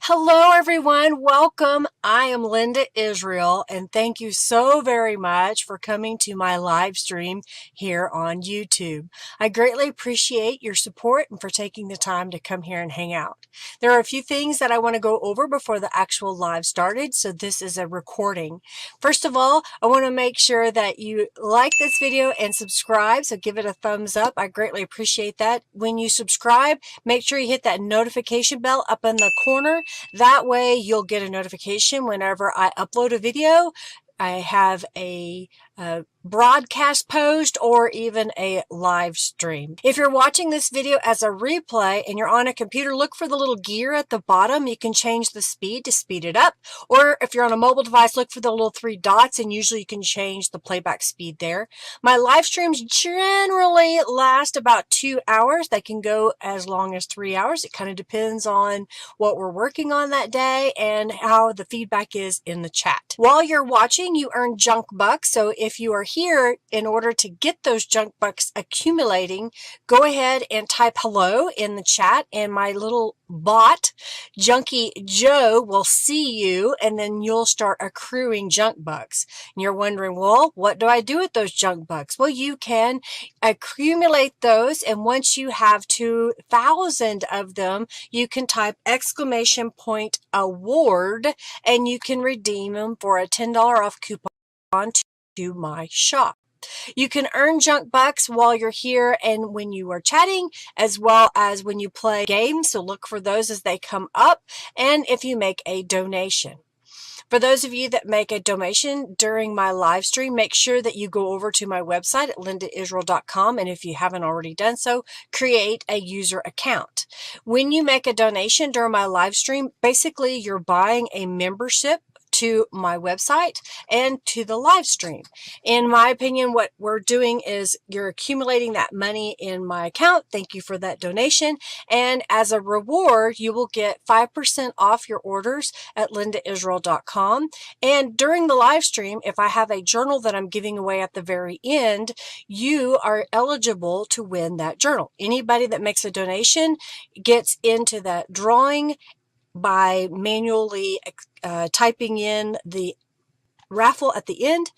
Hello, everyone. Welcome. I am Linda Israel, and thank you so very much for coming to my live stream here on YouTube. I greatly appreciate your support and for taking the time to come here and hang out. There are a few things that I want to go over before the actual live started, so this is a recording. First of all, I want to make sure that you like this video and subscribe, so give it a thumbs up. I greatly appreciate that. When you subscribe, make sure you hit that notification bell up in the corner. That way you'll get a notification whenever I upload a video. I have a broadcast post or even a live stream. If you're watching this video as a replay and you're on a computer, look for the little gear at the bottom. You can change the speed to speed it up. Or if you're on a mobile device, look for the little three dots and usually you can change the playback speed there. My live streams generally last about 2 hours. They can go as long as 3 hours. It kind of depends on what we're working on that day and how the feedback is in the chat. While you're watching, you earn junk bucks. So if you are here in order to get those junk bucks accumulating, go ahead and type hello in the chat and my little bot, Junkie Joe, will see you and then you'll start accruing junk bucks. And you're wondering, well, what do I do with those junk bucks? Well, you can accumulate those, and once you have 2,000 of them, you can type exclamation point award and you can redeem them for a $10 off coupon to my shop. You can earn junk bucks while you're here and when you are chatting, as well as when you play games. So look for those as they come up, and if you make a donation. For those of you that make a donation during my live stream, make sure that you go over to my website at lindaisrael.com, and if you haven't already done so, create a user account. When you make a donation during my live stream, basically you're buying a membership to my website and to the live stream. In my opinion, what we're doing is you're accumulating that money in my account. Thank you for that donation. And as a reward, you will get 5% off your orders at lindaisrael.com. And during the live stream, if I have a journal that I'm giving away at the very end, you are eligible to win that journal. Anybody that makes a donation gets into that drawing by manually typing in the raffle at the end,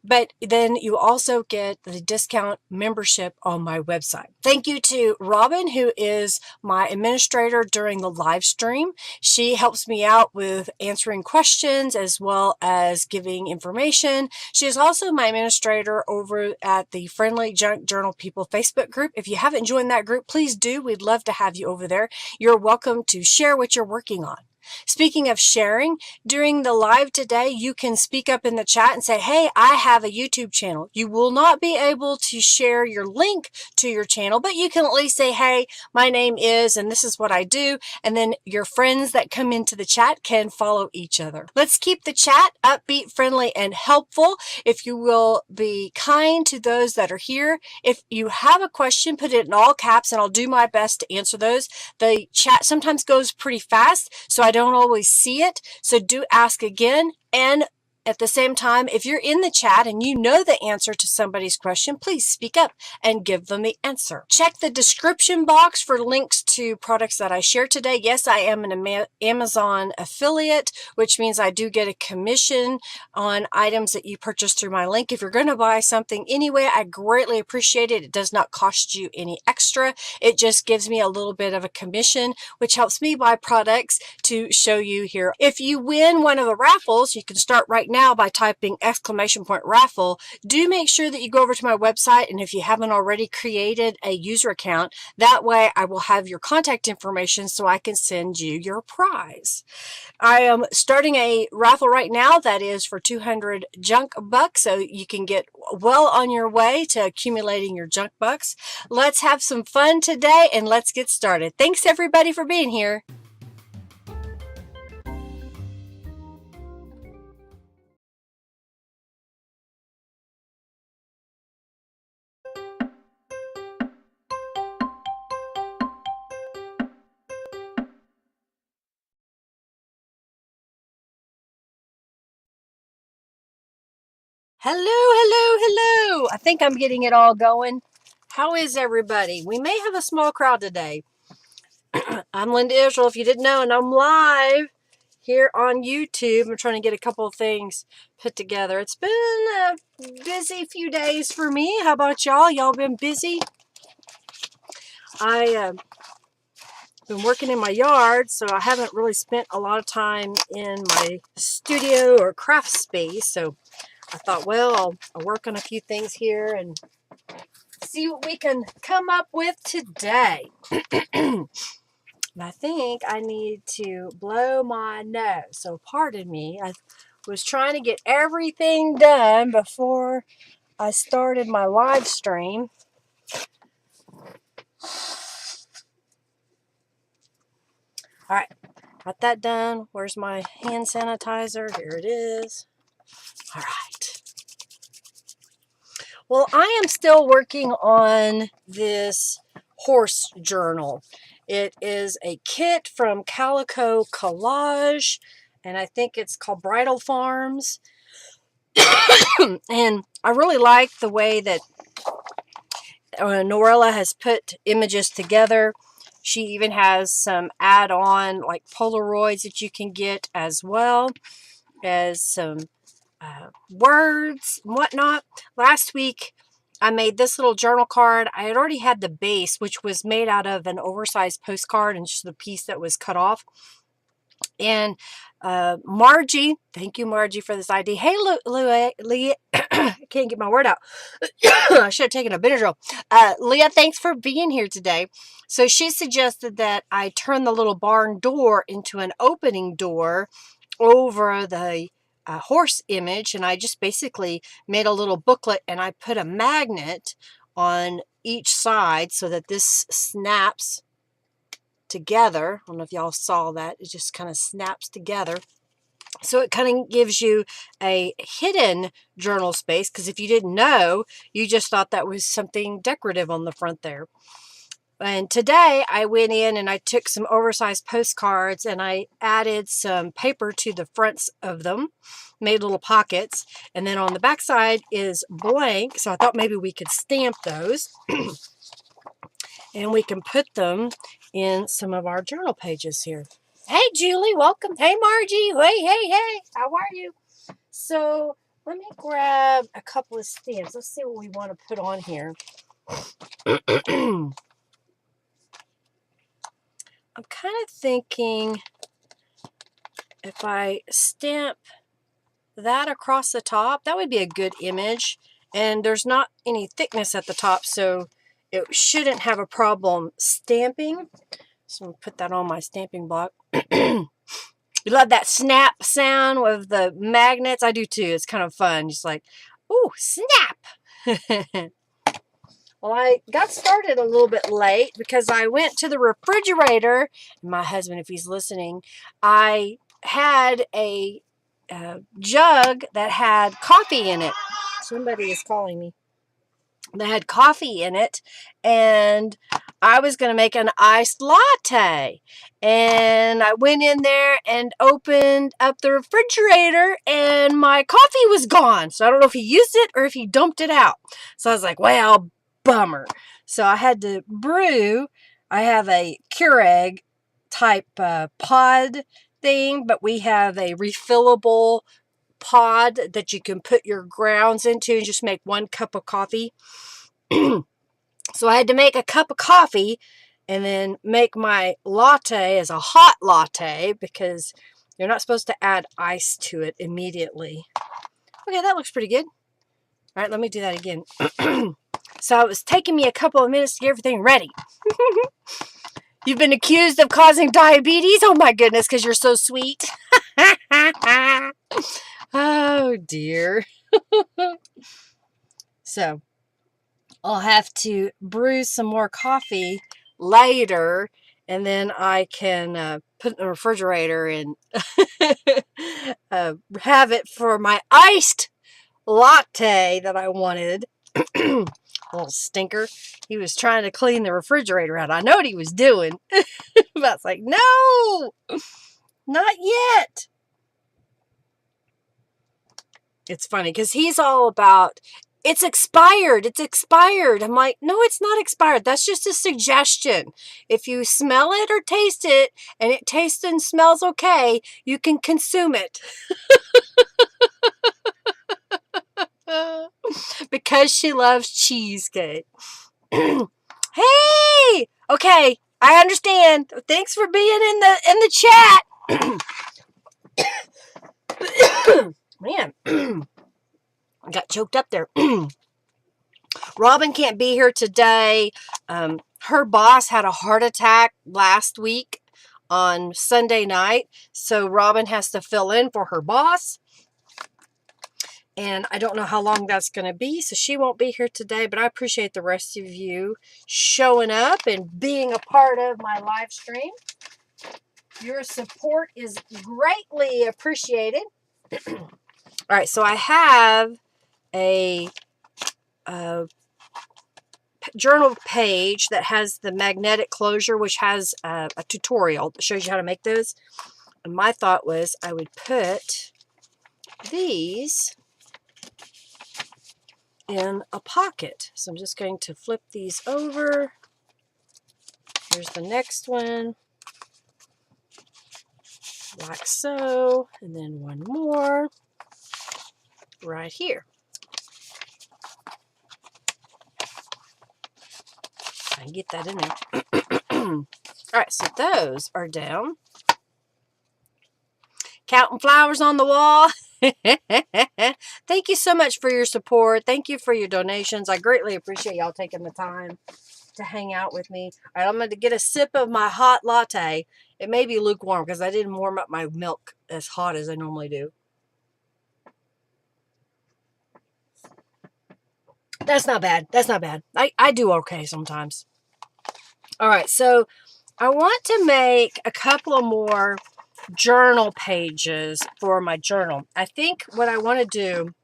but then you also get the discount membership on my website. Thank you to Robin, who is my administrator during the live stream. She helps me out with answering questions as well as giving information. She is also my administrator over at the Friendly Junk Journal People Facebook group. If you haven't joined that group, please do. We'd love to have you over there. You're welcome to share what you're working on. Speaking of sharing, during the live today, you can speak up in the chat and say, hey, I have a YouTube channel. You will not be able to share your link to your channel, but you can at least say, hey, my name is, and this is what I do. And then your friends that come into the chat can follow each other. Let's keep the chat upbeat, friendly, and helpful. If you will be kind to those that are here. If you have a question, put it in all caps and I'll do my best to answer those. The chat sometimes goes pretty fast, so I don't always see it, so do ask again. And at the same time, if you're in the chat and you know the answer to somebody's question, please speak up and give them the answer. Check the description box for links to products that I share today. Yes, I am an Amazon affiliate, which means I do get a commission on items that you purchase through my link. If you're going to buy something anyway, I greatly appreciate it. It does not cost you any extra. It just gives me a little bit of a commission, which helps me buy products to show you here. If you win one of the raffles, you can start right now by typing exclamation point raffle. Do make sure that you go over to my website, and if you haven't already created a user account, that way I will have your contact information so I can send you your prize. I am starting a raffle right now that is for 200 junk bucks, so you can get well on your way to accumulating your junk bucks. Let's have some fun today and let's get started. Thanks everybody for being here. Hello, hello, hello. I think I'm getting it all going. How is everybody? We may have a small crowd today. I'm Linda Israel, if you didn't know, and I'm live here on YouTube. I'm trying to get a couple of things put together. It's been a busy few days for me. How about y'all? Y'all been busy? I been working in my yard, so I haven't really spent a lot of time in my studio or craft space. So I thought, well, I'll work on a few things here and see what we can come up with today. I think I need to blow my nose, so pardon me. I was trying to get everything done before I started my live stream. All right, got that done. Where's my hand sanitizer? Here it is. All right. Well, I am still working on this horse journal. It is a kit from Calico Collage, and I think it's called Bridal Farms. And I really like the way that Norella has put images together. She even has some add-on like Polaroids that you can get, as well as some words and whatnot. Last week I made this little journal card. I had already had the base, which was made out of an oversized postcard and just the piece that was cut off. And Margie, thank you, Margie, for this idea. Hey, Leah, I can't get my word out. I should have taken a Benadryl. Leah, thanks for being here today. So she suggested that I turn the little barn door into an opening door over the horse image, and I just basically made a little booklet, and I put a magnet on each side so that this snaps together. I don't know if y'all saw that. It just kind of snaps together. So it kind of gives you a hidden journal space, because if you didn't know, you just thought that was something decorative on the front there. And today I went in and I took some oversized postcards and I added some paper to the fronts of them, made little pockets, and then on the back side is blank. So I thought maybe we could stamp those. And we can put them in some of our journal pages here. Hey, Julie, welcome. Hey, Margie. Hey. How are you? So let me grab a couple of stamps. Let's see what we want to put on here. I'm kind of thinking if I stamp that across the top, that would be a good image. And there's not any thickness at the top, so it shouldn't have a problem stamping. So I'm going to put that on my stamping block. You love that snap sound with the magnets? I do too. It's kind of fun. Just like, ooh, snap. Well, I got started a little bit late because I went to the refrigerator. My husband, if he's listening, I had a jug that had coffee in it. Somebody is calling me. That had coffee in it, and I was going to make an iced latte. And I went in there and opened up the refrigerator, and my coffee was gone. So I don't know if he used it or if he dumped it out. So I was like, well, bummer. So I had to brew. I have a Keurig type pod thing, but we have a refillable pod that you can put your grounds into and just make 1 cup of coffee. So I had to make a cup of coffee and then make my latte as a hot latte, because you're not supposed to add ice to it immediately. Okay, that looks pretty good. All right, let me do that again. So it was taking me a couple of minutes to get everything ready. You've been accused of causing diabetes? Oh my goodness, because you're so sweet. Oh dear. So I'll have to brew some more coffee later, and then I can put it in the refrigerator and have it for my iced latte that I wanted. Little stinker. He was trying to clean the refrigerator out. I know what he was doing. But I was like, no, not yet. It's funny because he's all about it's expired. It's expired. I'm like, no, it's not expired. That's just a suggestion. If you smell it or taste it and it tastes and smells okay, you can consume it. Because she loves cheesecake. Hey! Okay, I understand. Thanks for being in the chat. Man, I got choked up there. Robin can't be here today. Her boss had a heart attack last week on Sunday night, so Robin has to fill in for her boss. And I don't know how long that's going to be, so she won't be here today, but I appreciate the rest of you showing up and being a part of my live stream. Your support is greatly appreciated. All right, so I have a journal page that has the magnetic closure, which has a tutorial that shows you how to make those. And my thought was I would put these in a pocket. So I'm just going to flip these over. Here's the next one. Like so. And then one more right here. I can get that in there. All right, so those are down. Counting flowers on the wall. Thank you so much for your support. Thank you for your donations. I greatly appreciate y'all taking the time to hang out with me. All right, I'm going to get a sip of my hot latte. It may be lukewarm because I didn't warm up my milk as hot as I normally do. That's not bad. That's not bad. I do okay sometimes. All right, so I want to make a couple of more journal pages for my journal. I think what I want to do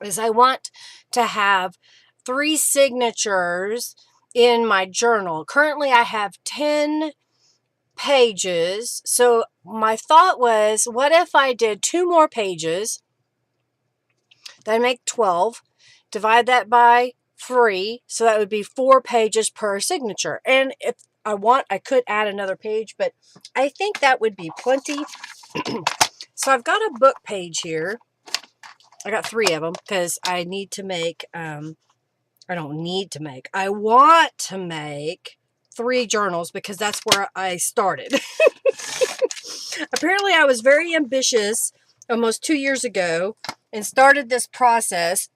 is I want to have 3 signatures in my journal. Currently I have 10 pages. So my thought was, what if I did 2 more pages? Then make 12. Divide that by 3. So that would be 4 pages per signature. And if I want, I could add another page, but I think that would be plenty. So I've got a book page here. I got 3 of them because I need to make, I want to make 3 journals because that's where I started. Apparently I was very ambitious almost 2 years ago and started this process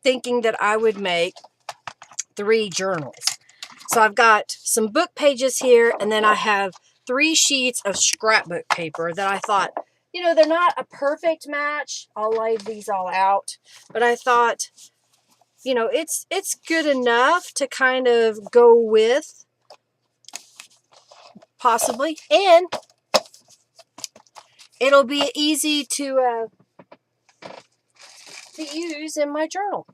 thinking that I would make 3 journals. So I've got some book pages here, and then I have 3 sheets of scrapbook paper that I thought, you know, they're not a perfect match. I'll lay these all out. But I thought, you know, it's good enough to kind of go with, possibly. And it'll be easy to use in my journal.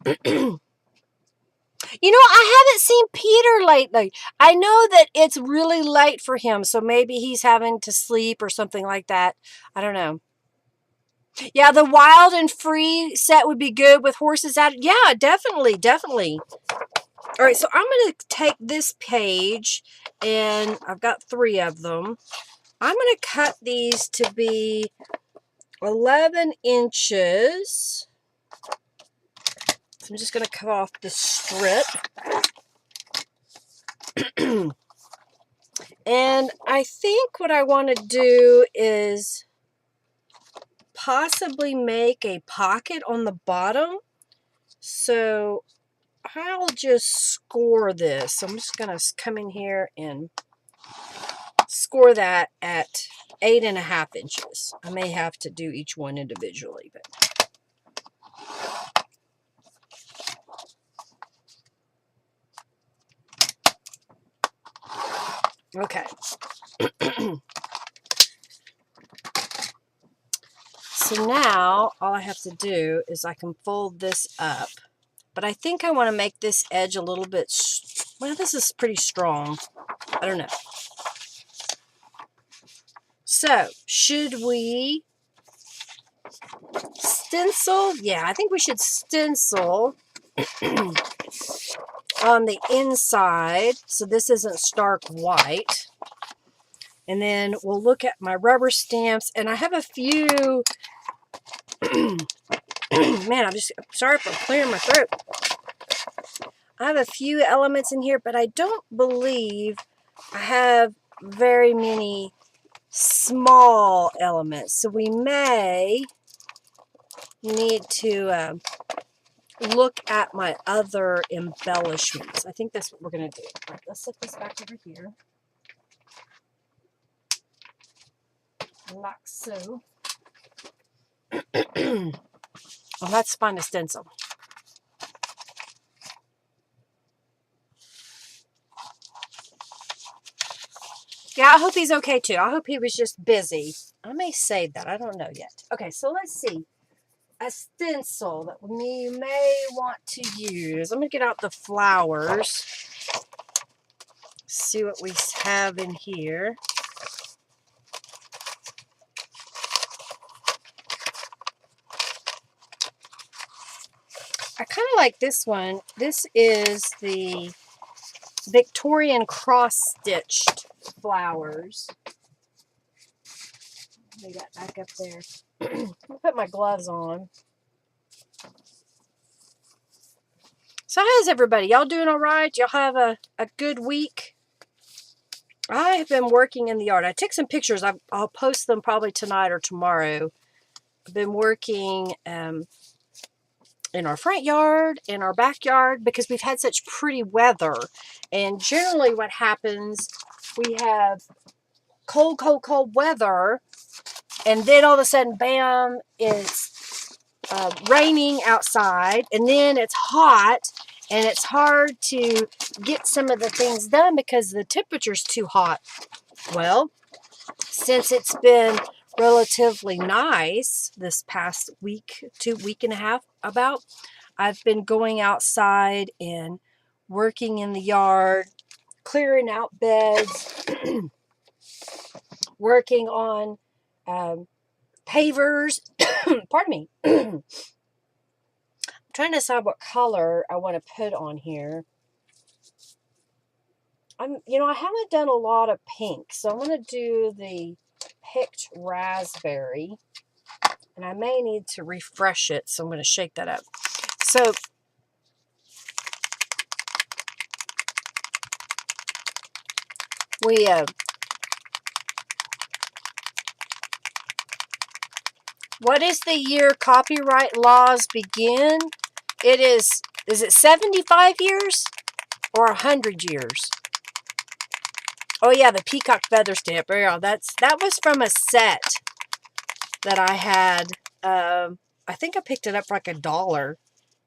You know, I haven't seen Peter lately. I know that it's really late for him, so maybe he's having to sleep or something like that. I don't know. Yeah, the wild and free set would be good with horses out. Yeah, definitely, definitely. All right, so I'm going to take this page, and I've got 3 of them. I'm going to cut these to be 11 inches. So I'm just going to cut off the strip. And I think what I want to do is possibly make a pocket on the bottom. So I'll just score this. So I'm just going to come in here and score that at 8.5 inches. I may have to do each one individually, but okay. So now all I have to do is I can fold this up. But I think I want to make this edge a little bit, well, this is pretty strong. I don't know. So, should we stencil? Yeah, I think we should stencil on the inside, so this isn't stark white. And then we'll look at my rubber stamps, and I have a few, man, I'm sorry for clearing my throat. I have a few elements in here, but I don't believe I have very many small elements. So we may need to look at my other embellishments. I think that's what we're going to do. All right, let's set this back over here. Like so. Well, let's find a stencil. Yeah, I hope he's okay too. I hope he was just busy. I may save that. I don't know yet. Okay, so let's see. A stencil that we may want to use. I'm going to get out the flowers. See what we have in here. I kind of like this one. This is the Victorian cross-stitched flowers. They got back up there. I'll put my gloves on. So how's everybody? Y'all doing all right? Y'all have a good week? I have been working in the yard. I took some pictures. I'll post them probably tonight or tomorrow. I've been working in our front yard, in our backyard, because we've had such pretty weather. And generally what happens, we have cold, cold, cold weather, and then all of a sudden, bam, it's raining outside, and then it's hot, and it's hard to get some of the things done because the temperature's too hot. Well, since it's been relatively nice this past week, week and a half about, I've been going outside and working in the yard, clearing out beds, working on pavers. Pardon me. I'm trying to decide what color I want to put on here. I haven't done a lot of pink, so I'm going to do the picked raspberry, and I may need to refresh it, so I'm going to shake that up. So we what is the year copyright laws begin? It is it 75 years or 100 years? Oh yeah, the peacock feather stamp. Yeah, that was from a set that I had. I think I picked it up for like $1.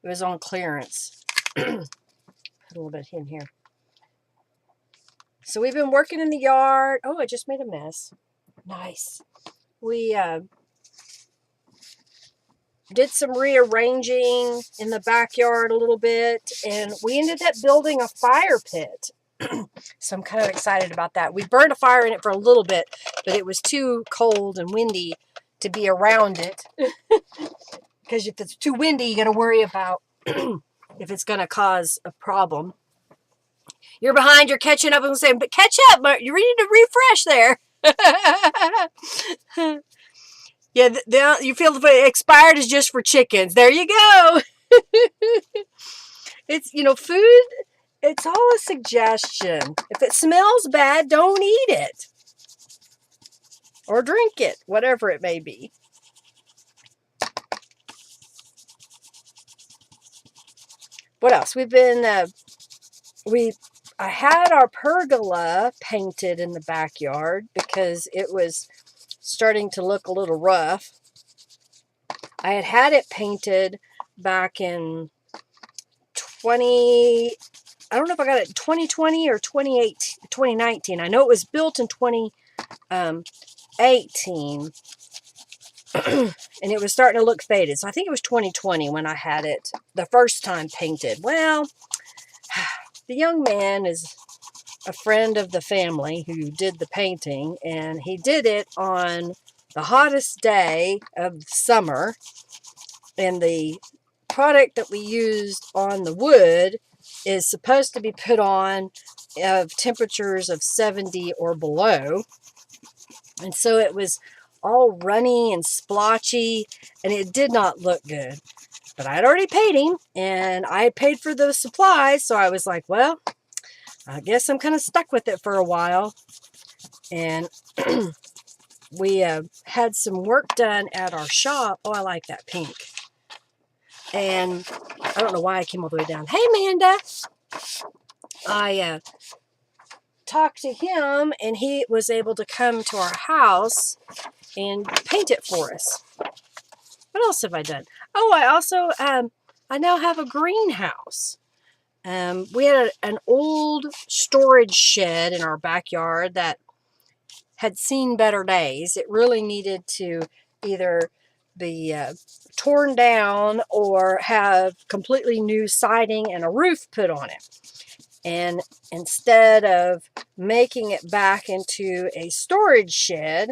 It was on clearance. Put a little bit in here. So we've been working in the yard. Oh, I just made a mess. Nice. We did some rearranging in the backyard a little bit, and we ended up building a fire pit. So I'm kind of excited about that. We burned a fire in it for a little bit, but it was too cold and windy to be around it. Because if it's too windy, you got to worry about if it's going to cause a problem. You're behind, you're catching up, and saying, but catch up, you need to refresh there. Yeah, you feel the expired is just for chickens. There you go. It's, food, it's all a suggestion. If it smells bad, don't eat it. Or drink it, whatever it may be. What else? We've been, I had our pergola painted in the backyard because it was starting to look a little rough. I had it painted back in I don't know if I got it in 2020 or 2019. I know it was built in 2018. And it was starting to look faded. So I think it was 2020 when I had it the first time painted. Well, the young man is a friend of the family who did the painting, and he did it on the hottest day of summer, and the product that we used on the wood is supposed to be put on of temperatures of 70 or below. And so it was all runny and splotchy, and it did not look good. But I'd already paid him, and I paid for those supplies, so I was like, well, I guess I'm kind of stuck with it for a while. And we had some work done at our shop. Oh, I like that pink. And I don't know why I came all the way down. Hey, Amanda. I talked to him, and he was able to come to our house and paint it for us. What else have I done? Oh, I also, I now have a greenhouse. We had an old storage shed in our backyard that had seen better days. It really needed to either be torn down or have completely new siding and a roof put on it. And instead of making it back into a storage shed,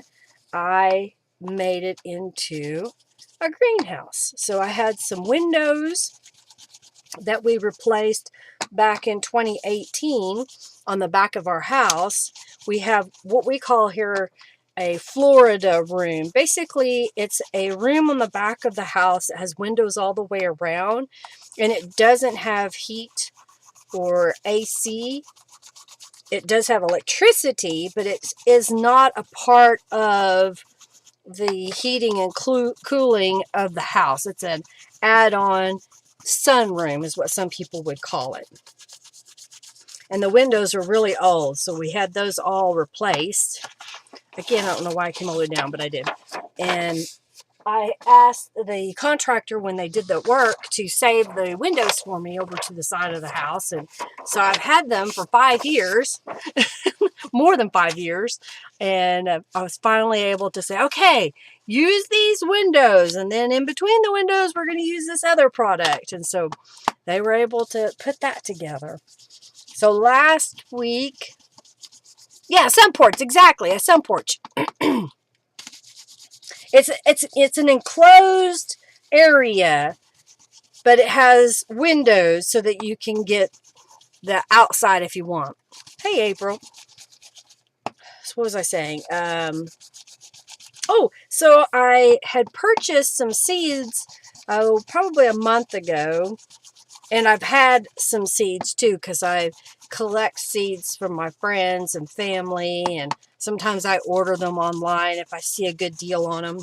I made it into a greenhouse. So I had some windows that we replaced back in 2018 on the back of our house. We have what we call here a Florida room. Basically, it's a room on the back of the house that has windows all the way around, and it doesn't have heat or AC. It does have electricity, but it is not a part of the heating and cooling of the house. It's an add-on sunroom is what some people would call it. And the windows are really old, so we had those all replaced. Again, I don't know why I came all the way down, but I did. And I asked the contractor when they did the work to save the windows for me over to the side of the house. And so I've had them for 5 years, more than 5 years. And I was finally able to say, okay, use these windows. And then in between the windows, we're going to use this other product. And so they were able to put that together. So last week, yeah, sun porch, exactly, a sun porch. It's an enclosed area, but it has windows so that you can get the outside if you want. Hey, April. So what was I saying? Oh, so I had purchased some seeds, probably a month ago, and I've had some seeds too because I collect seeds from my friends and family, and sometimes I order them online if I see a good deal on them.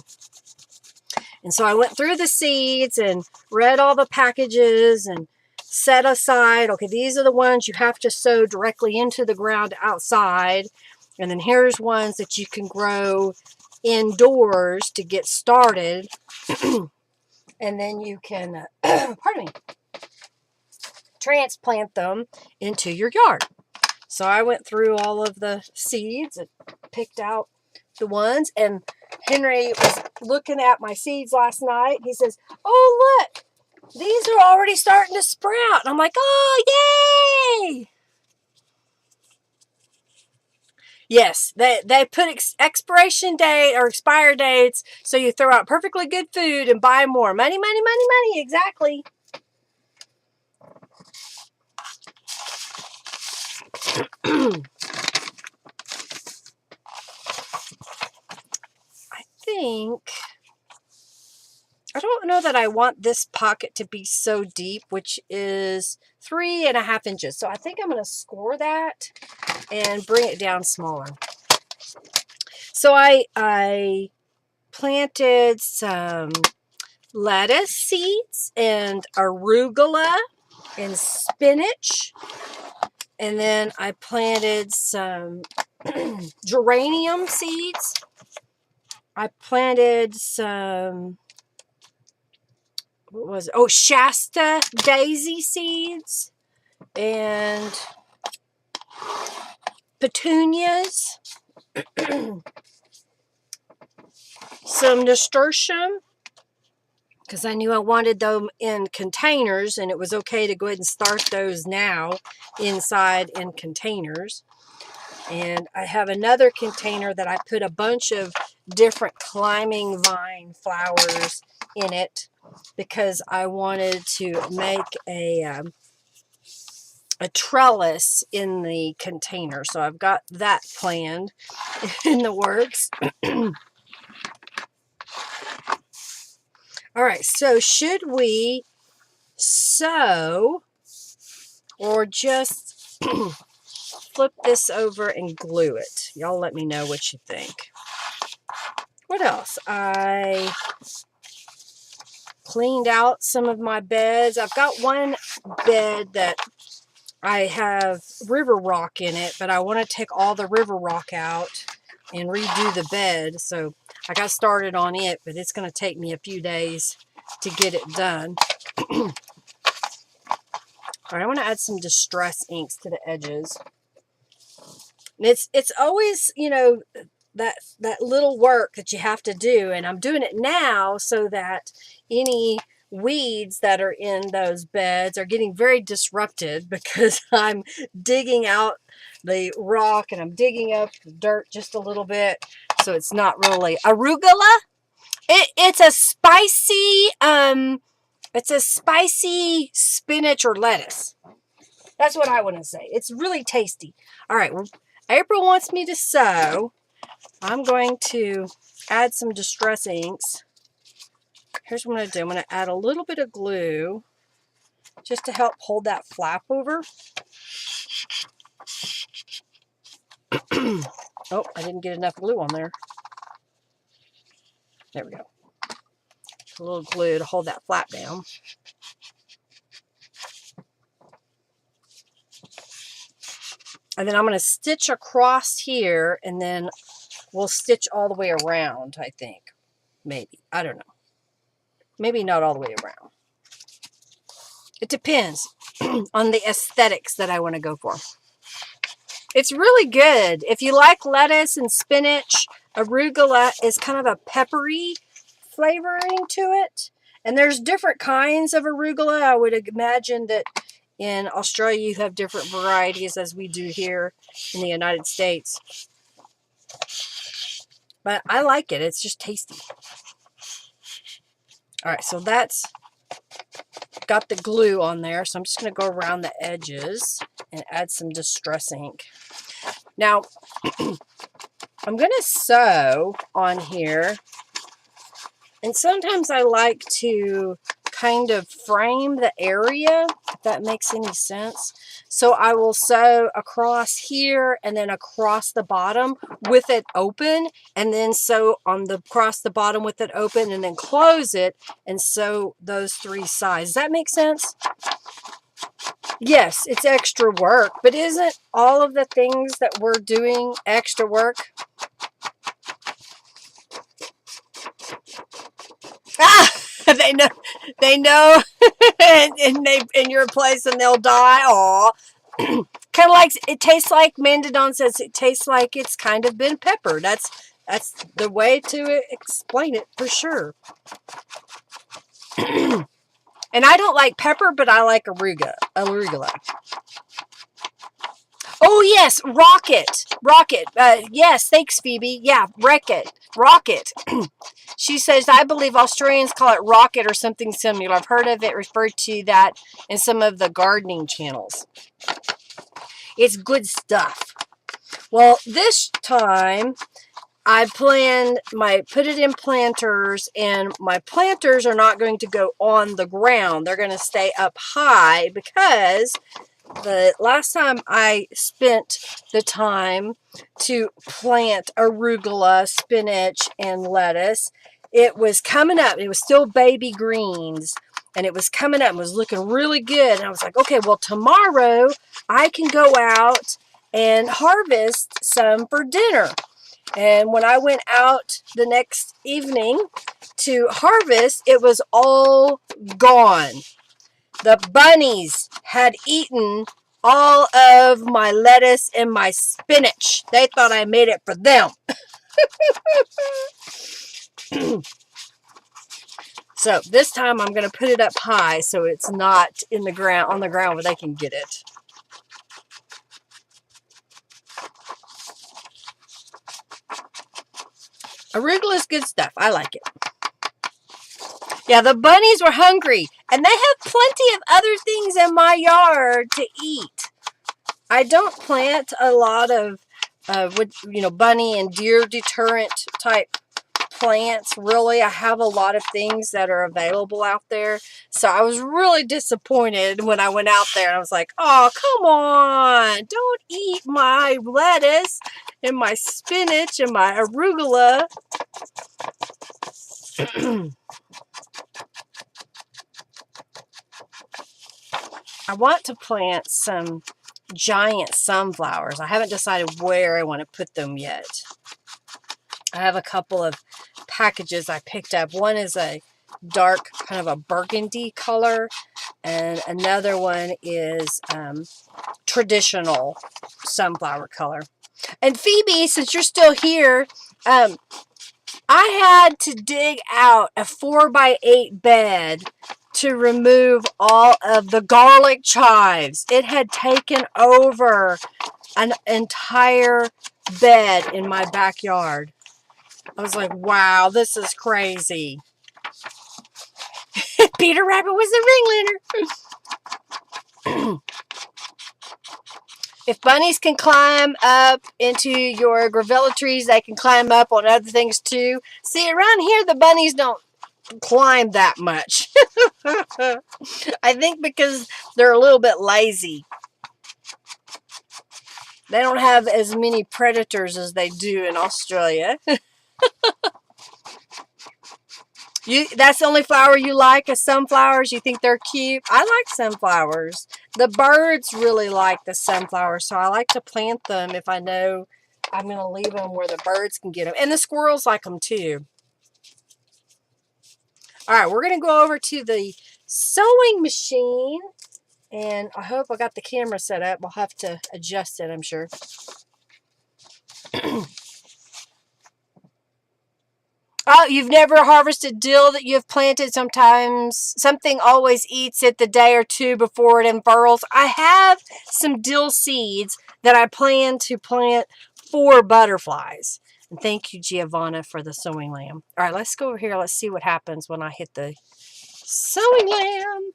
And so I went through the seeds and read all the packages and set aside, okay, these are the ones you have to sow directly into the ground outside. And then here's ones that you can grow indoors to get started. And then you can, pardon me, transplant them into your yard. So I went through all of the seeds and picked out the ones. And Henry was looking at my seeds last night. He says, oh, look, these are already starting to sprout. And I'm like, oh, yay! Yes, they put expiration date or expire dates so you throw out perfectly good food and buy more. Money, money, money, money. Exactly. I don't know that I want this pocket to be so deep, which is 3.5 inches. So I think I'm going to score that and bring it down smaller. So I planted some lettuce seeds and arugula and spinach. And then I planted some geranium seeds. I planted some, what was it? Oh, Shasta daisy seeds and petunias. Some nasturtium, because I knew I wanted them in containers, and it was okay to go ahead and start those now inside in containers. And I have another container that I put a bunch of different climbing vine flowers in it because I wanted to make a trellis in the container. So I've got that planned in the works. All right, so should we sew or just flip this over and glue it? Y'all let me know what you think. What else? I cleaned out some of my beds. I've got one bed that I have river rock in it, but I want to take all the river rock out and redo the bed. So I got started on it, but it's going to take me a few days to get it done. All right, I want to add some distress inks to the edges. And it's always, you know, that little work that you have to do, and I'm doing it now so that any weeds that are in those beds are getting very disrupted because I'm digging out the rock and I'm digging up the dirt just a little bit, so it's not really arugula. It's a spicy spinach or lettuce. That's what I want to say. It's really tasty. All right, well, April wants me to sew. I'm going to add some distress inks. Here's what I'm going to do. I'm going to add a little bit of glue just to help hold that flap over. Oh, I didn't get enough glue on there. There we go. A little glue to hold that flap down. And then I'm going to stitch across here, and then we'll stitch all the way around, I think. Maybe. I don't know. Maybe not all the way around. It depends on the aesthetics that I want to go for. It's really good. If you like lettuce and spinach, arugula is kind of a peppery flavoring to it. And there's different kinds of arugula. I would imagine that in Australia you have different varieties as we do here in the United States. But I like it. It's just tasty. All right, so that's got the glue on there. So I'm just going to go around the edges and add some distress ink. Now, I'm going to sew on here. And sometimes I like to kind of frame the area, if that makes any sense. So I will sew across here and then across the bottom with it open, and then sew on the across the bottom with it open, and then close it and sew those three sides. Does that make sense? Yes, it's extra work, but isn't all of the things that we're doing extra work? Ah, they know, and they in your place, and they'll die. Aw, kind of like it tastes like Mandadon says. It tastes like it's kind of been peppered. That's the way to explain it for sure. And I don't like pepper, but I like arugula. Oh, yes, rocket. Yes, thanks, Phoebe. Yeah, rocket. She says, I believe Australians call it rocket or something similar. I've heard of it referred to that in some of the gardening channels. It's good stuff. Well, this time I planned put it in planters, and my planters are not going to go on the ground. They're going to stay up high because the last time I spent the time to plant arugula, spinach, and lettuce, it was coming up. It was still baby greens, and it was coming up and was looking really good. And I was like, okay, well, tomorrow I can go out and harvest some for dinner. And when I went out the next evening to harvest, it was all gone. The bunnies had eaten all of my lettuce and my spinach. They thought I made it for them. So this time I'm going to put it up high so it's not in the ground, on the ground where they can get it. Arugula is good stuff. I like it. Yeah, the bunnies were hungry, and they have plenty of other things in my yard to eat. I don't plant a lot of, bunny and deer deterrent type plants. Really, I have a lot of things that are available out there. So I was really disappointed when I went out there and I was like, oh, come on, don't eat my lettuce and my spinach and my arugula. I want to plant some giant sunflowers. I haven't decided where I want to put them yet. I have a couple of packages I picked up. One is a dark kind of a burgundy color, and another one is traditional sunflower color. And Phoebe, since you're still here, I had to dig out a 4x8 bed to remove all of the garlic chives. It had taken over an entire bed in my backyard. I was like, wow, this is crazy. Peter Rabbit was the ringleader. If bunnies can climb up into your gravilla trees, they can climb up on other things too. See, around here, the bunnies don't climb that much. I think because they're a little bit lazy. They don't have as many predators as they do in Australia. That's the only flower you like is sunflowers? You think they're cute? I like sunflowers. The birds really like the sunflowers, so I like to plant them if I know I'm going to leave them where the birds can get them. And the squirrels like them too. All right, we're going to go over to the sewing machine. And I hope I got the camera set up. We'll have to adjust it, I'm sure. Oh, you've never harvested dill that you've planted? Sometimes something always eats it the day or two before it unfurls. I have some dill seeds that I plan to plant for butterflies. And thank you, Giovanna, for the sewing lamb. All right, let's go over here. Let's see what happens when I hit the sewing lamb.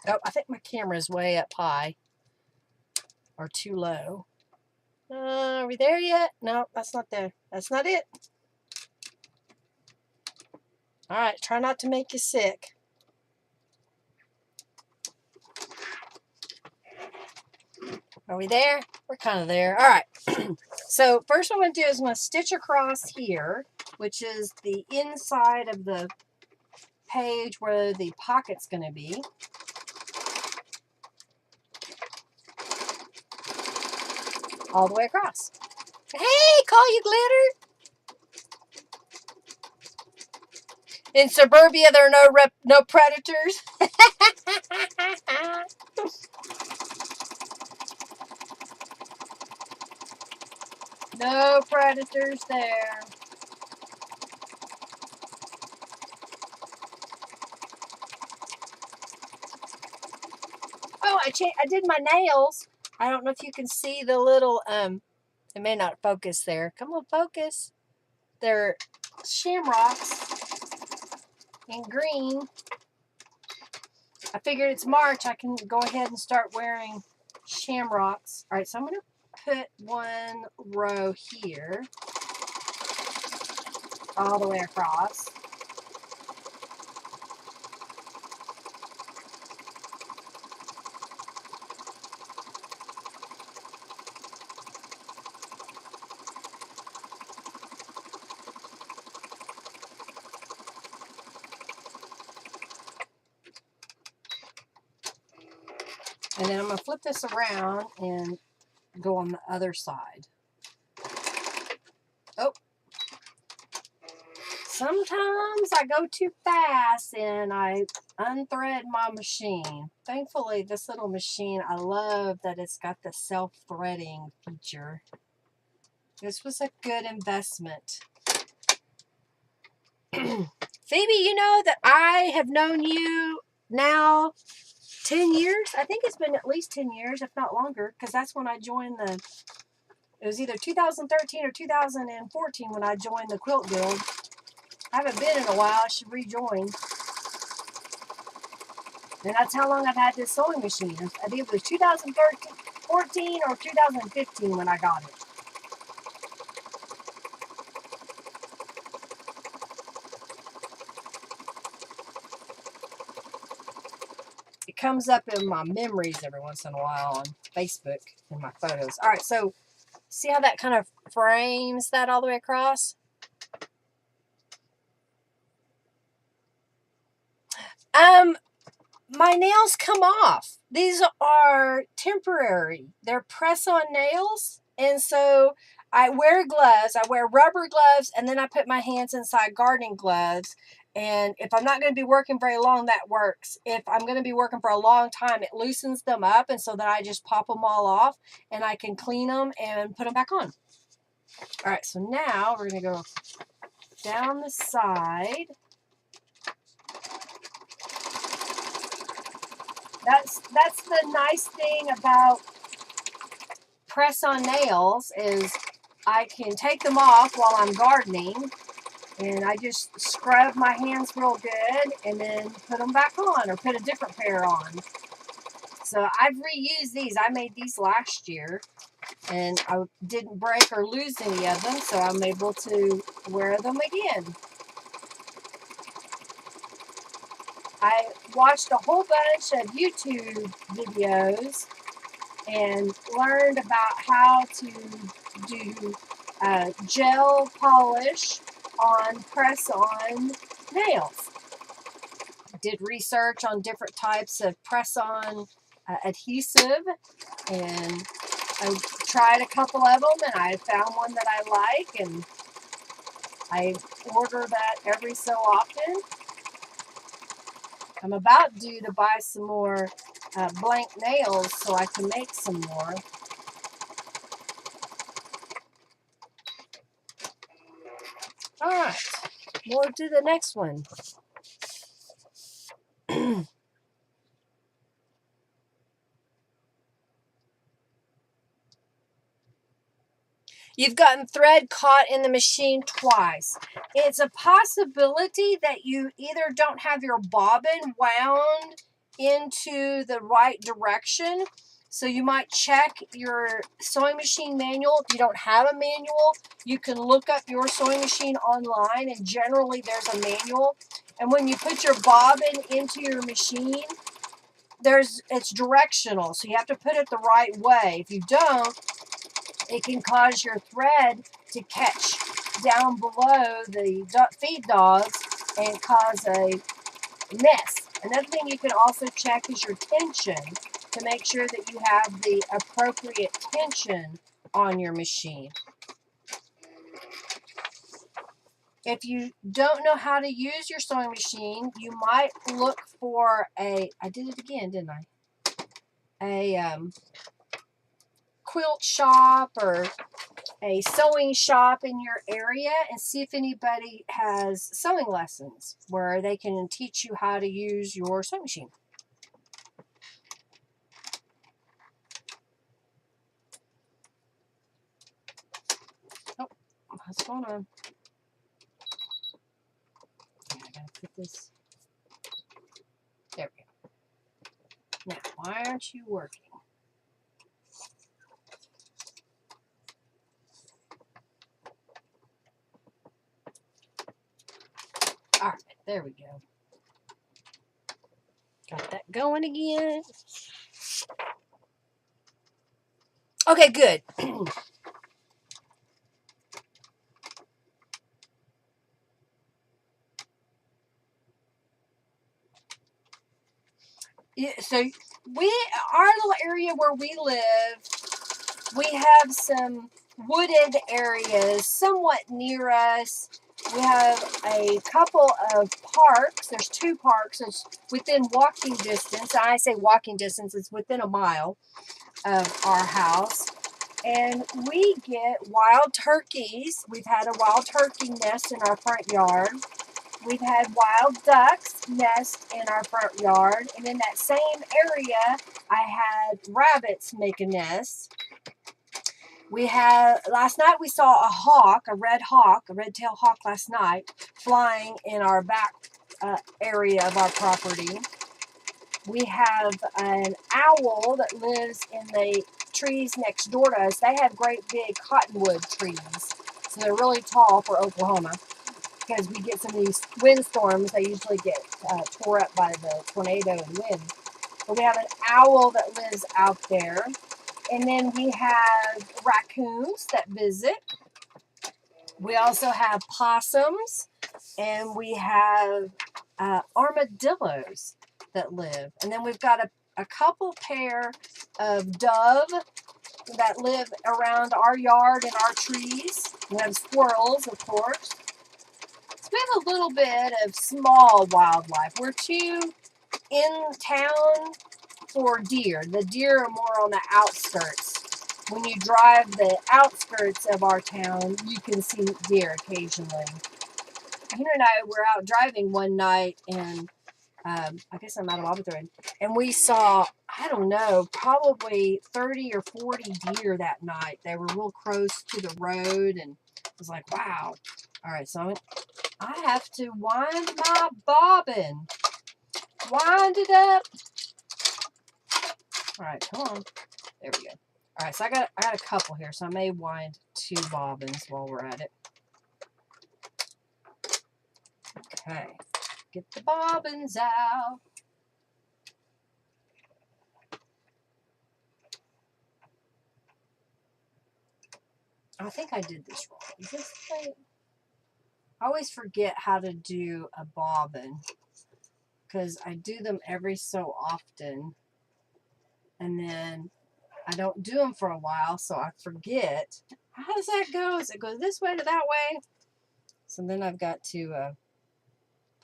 Oh, I think my camera is way up high or too low. Are we there yet? No, that's not there. That's not it. All right, try not to make you sick. Are we there? We're kind of there. All right. So first what I'm going to do is I'm going to stitch across here, which is the inside of the page where the pocket's going to be. All the way across. Hey, call you glitter. In suburbia, there are no predators. No predators there. Oh, I did my nails. I don't know if you can see the little, it may not focus there. Come on, focus. They're shamrocks in green. I figured it's March. I can go ahead and start wearing shamrocks. All right, so I'm going to put one row here all the way across. And then I'm going to flip this around and go on the other side. Oh. Sometimes I go too fast and I unthread my machine. Thankfully, this little machine, I love that it's got the self-threading feature. This was a good investment. Phoebe, you know that I have known you now 10 years? I think it's been at least 10 years, if not longer, because that's when I joined it was either 2013 or 2014 when I joined the Quilt Guild. I haven't been in a while. I should rejoin. And that's how long I've had this sewing machine. I think it was 2013, 14 or 2015 when I got it. It comes up in my memories every once in a while on Facebook in my photos. All right, so see how that kind of frames that all the way across? My nails come off. These are temporary. They're press-on nails. And so I wear gloves. I wear rubber gloves, and then I put my hands inside gardening gloves. And if I'm not going to be working very long, that works. If I'm going to be working for a long time, it loosens them up. And so then I just pop them all off, and I can clean them and put them back on. All right, so now we're going to go down the side. That's the nice thing about press-on nails is I can take them off while I'm gardening, and I just scrub my hands real good and then put them back on or put a different pair on. So I've reused these. I made these last year, and I didn't break or lose any of them, so I'm able to wear them again. I watched a whole bunch of YouTube videos and learned about how to do gel polish on press-on nails. Did research on different types of press-on adhesive, and I tried a couple of them, and I found one that I like, and I order that every so often. I'm about due to buy some more blank nails so I can make some more. All right, we'll do the next one. You've gotten thread caught in the machine twice. It's a possibility that you either don't have your bobbin wound into the right direction. So you might check your sewing machine manual. If you don't have a manual, you can look up your sewing machine online, and generally there's a manual. And when you put your bobbin into your machine, it's directional. So you have to put it the right way. If you don't, it can cause your thread to catch down below the feed dogs and cause a mess. Another thing you can also check is your tension to make sure that you have the appropriate tension on your machine. If you don't know how to use your sewing machine, you might look for I did it again, didn't I? A quilt shop or a sewing shop in your area and see if anybody has sewing lessons where they can teach you how to use your sewing machine. Oh, what's going on? I gotta put this. There we go. Now, why aren't you working? All right, there we go. Got that going again. Okay, good. Yeah, so our little area where we live, we have some wooded areas somewhat near us. We have a couple of parks. There's 2 parks. It's within walking distance. I say walking distance, it's within a mile of our house. And we get wild turkeys. We've had a wild turkey nest in our front yard. We've had wild ducks nest in our front yard. And in that same area, I had rabbits make a nest. Last night we saw a hawk, a red-tailed hawk last night, flying in our back area of our property. We have an owl that lives in the trees next door to us. They have great big cottonwood trees, so they're really tall for Oklahoma. Because we get some of these windstorms, they usually get tore up by the tornado and wind. But we have an owl that lives out there. And then we have raccoons that visit. We also have possums. And we have armadillos that live. And then we've got a couple pair of dove that live around our yard and our trees. We have squirrels, of course. So we have a little bit of small wildlife. We're too in town for deer. The deer are more on the outskirts. When you drive the outskirts of our town, you can see deer occasionally. Henry and I were out driving one night, and I guess I'm out of Albuquerque, and we saw, I don't know, probably 30 or 40 deer that night. They were real close to the road, and I was like, wow. All right, so I have to wind my bobbin. Wind it up. All right, come on. There we go. All right, so I got a couple here, so I may wind 2 bobbins while we're at it. Okay, get the bobbins out. I think I did this wrong. Is this right? I always forget how to do a bobbin because I do them every so often, and then I don't do them for a while, so I forget. How does that go? Does it go this way to that way? So then I've got to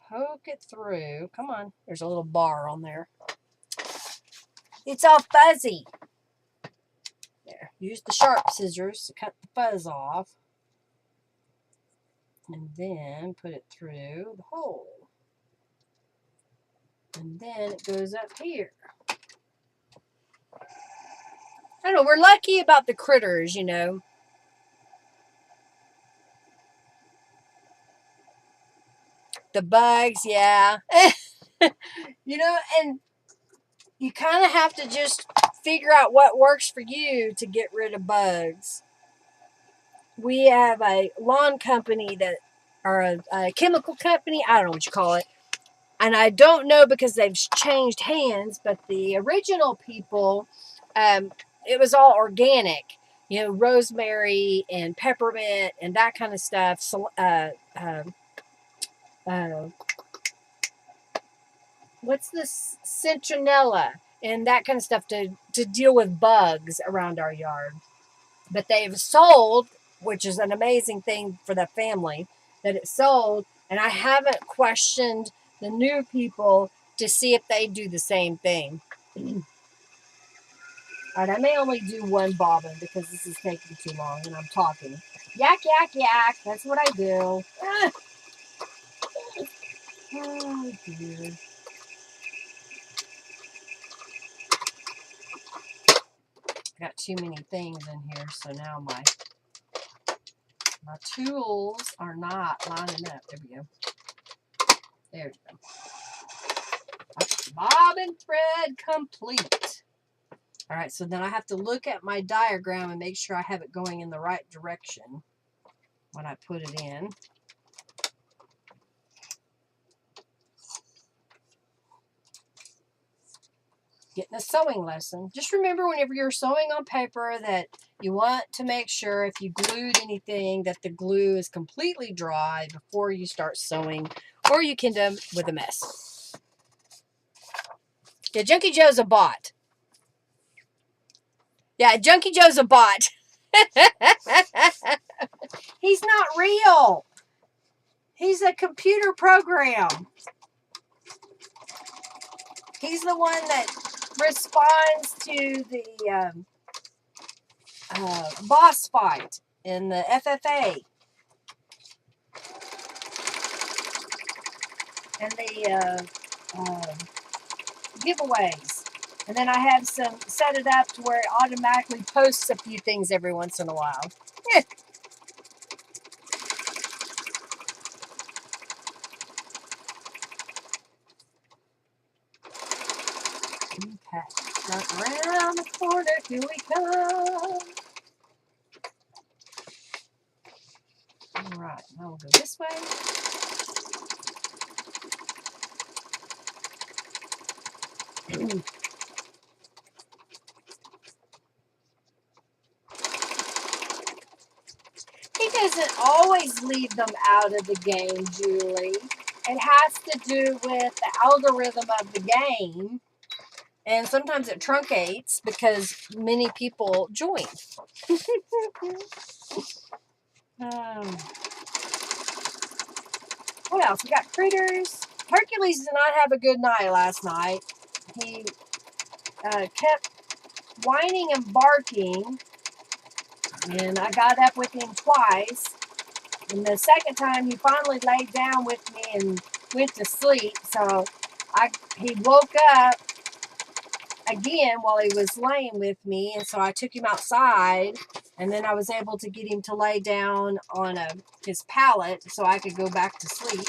poke it through. Come on. There's a little bar on there. It's all fuzzy. There. Use the sharp scissors to cut the fuzz off. And then put it through the hole. And then it goes up here. I don't know. We're lucky about the critters, you know. The bugs, yeah. You know, and you kind of have to just figure out what works for you to get rid of bugs. We have a lawn company or a chemical company, I don't know what you call it. And I don't know because they've changed hands, but the original people, it was all organic. You know, rosemary and peppermint and that kind of stuff. So, what's this? Citronella and that kind of stuff to deal with bugs around our yard. But they've sold, which is an amazing thing for the family, that it sold. And I haven't questioned the new people to see if they do the same thing. All right, I may only do 1 bobbin because this is taking too long and I'm talking. Yak, yak, yak. That's what I do. Oh, dear. I got too many things in here, so now my tools are not lining up. There we go. There we go. Bobbin thread complete. All right, so then I have to look at my diagram and make sure I have it going in the right direction when I put it in. Getting a sewing lesson. Just remember whenever you're sewing on paper that you want to make sure if you glued anything that the glue is completely dry before you start sewing, or you can end up with a mess. Yeah, Junkie Joe's a bot. Yeah, Junkie Joe's a bot. He's not real. He's a computer program. He's the one that responds to the boss fight in the FFA and the giveaways. And then I have set it up to where it automatically posts a few things every once in a while. Okay, turn around the corner, here we come. All right, now we'll go this way. He doesn't always leave them out of the game, Julie. It has to do with the algorithm of the game. And sometimes it truncates because many people join. What else? We got critters. Hercules did not have a good night last night. He kept whining and barking. And I got up with him twice. And the second time, he finally laid down with me and went to sleep. So he woke up again while he was laying with me. And so I took him outside. And then I was able to get him to lay down on his pallet so I could go back to sleep.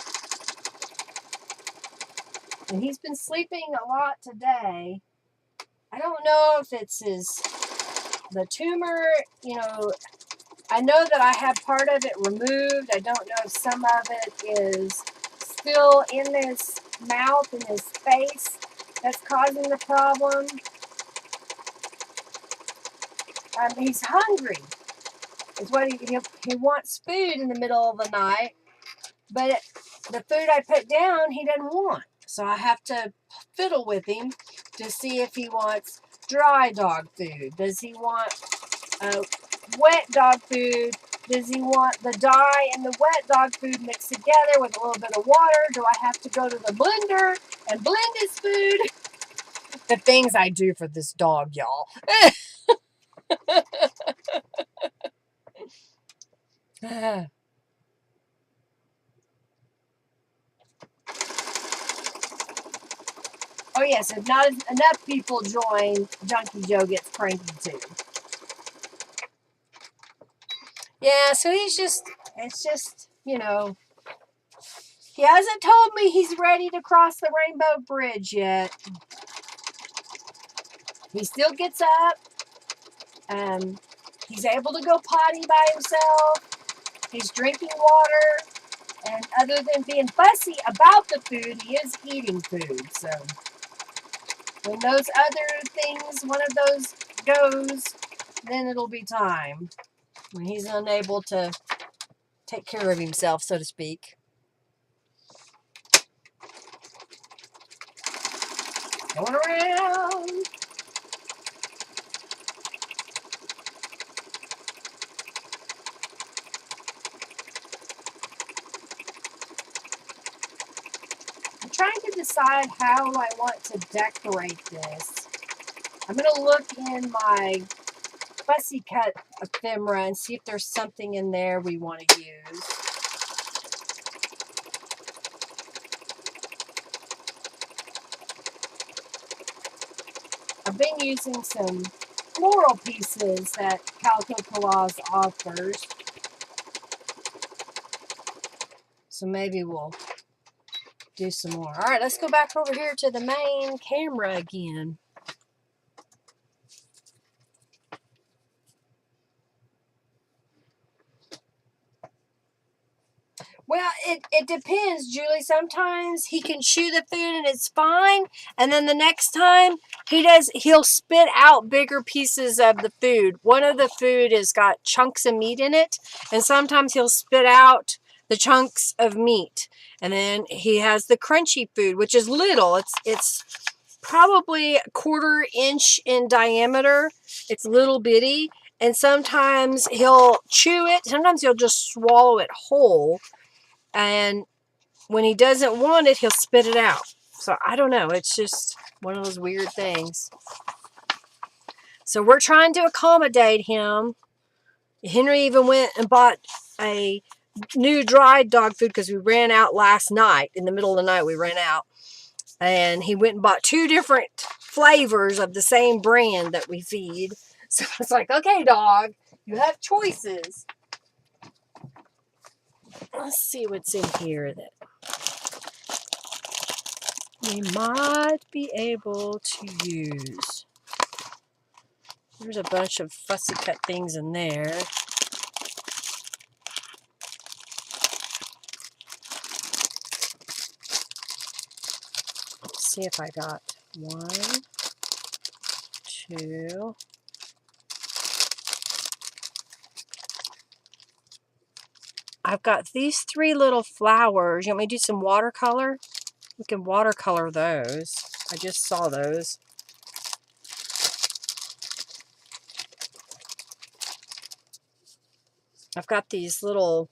And he's been sleeping a lot today. I don't know if it's the tumor, you know. I know that I had part of it removed. I don't know if some of it is still in his mouth and his face that's causing the problem. He's hungry. Is what he wants food in the middle of the night, but the food I put down he doesn't want. So I have to fiddle with him to see if he wants dry dog food. Does he want wet dog food? Does he want the dye and the wet dog food mixed together with a little bit of water? Do I have to go to the blender and blend his food? The things I do for this dog, y'all. Oh yes, if not enough people join, Junkie Joe gets cranky too. Yeah, so it's just, you know, he hasn't told me he's ready to cross the Rainbow Bridge yet. He still gets up. He's able to go potty by himself. He's drinking water. And other than being fussy about the food, he is eating food. So when those other things, one of those goes, then it'll be time. When he's unable to take care of himself, so to speak. Going around. I'm trying to decide how I want to decorate this. I'm going to look in my fussy cut ephemera and see if there's something in there we want to use. I've been using some floral pieces that Calico Collages offers. So maybe we'll do some more. All right, let's go back over here to the main camera again. Well, it depends, Julie. Sometimes he can chew the food and it's fine. And then the next time he'll spit out bigger pieces of the food. One of the food has got chunks of meat in it. And sometimes he'll spit out the chunks of meat. And then he has the crunchy food, which is little. It's probably a 1/4 inch in diameter. It's little bitty. And sometimes he'll chew it. Sometimes he'll just swallow it whole. And when he doesn't want it, he'll spit it out. So I don't know. It's just one of those weird things. So we're trying to accommodate him. Henry even went and bought a new dried dog food because we ran out last night. In the middle of the night, we ran out. And he went and bought 2 different flavors of the same brand that we feed. So it's like, okay, dog, you have choices. Let's see what's in here. we might be able to use. There's a bunch of fussy cut things in there. Let's see if I got 1, 2. I've got these 3 little flowers. You want me to do some watercolor? We can watercolor those. I just saw those. I've got these little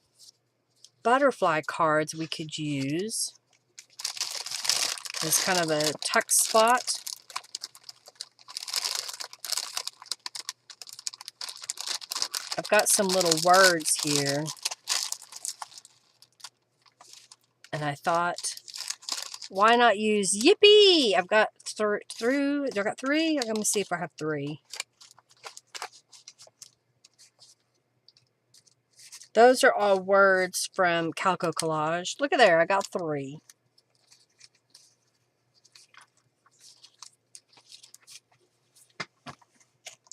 butterfly cards we could use as kind of a tuck spot. I've got some little words here. And I thought, why not use yippee? I've got through. I got 3. I'm gonna see if I have 3. Those are all words from Calico Collage. Look at there, I got 3.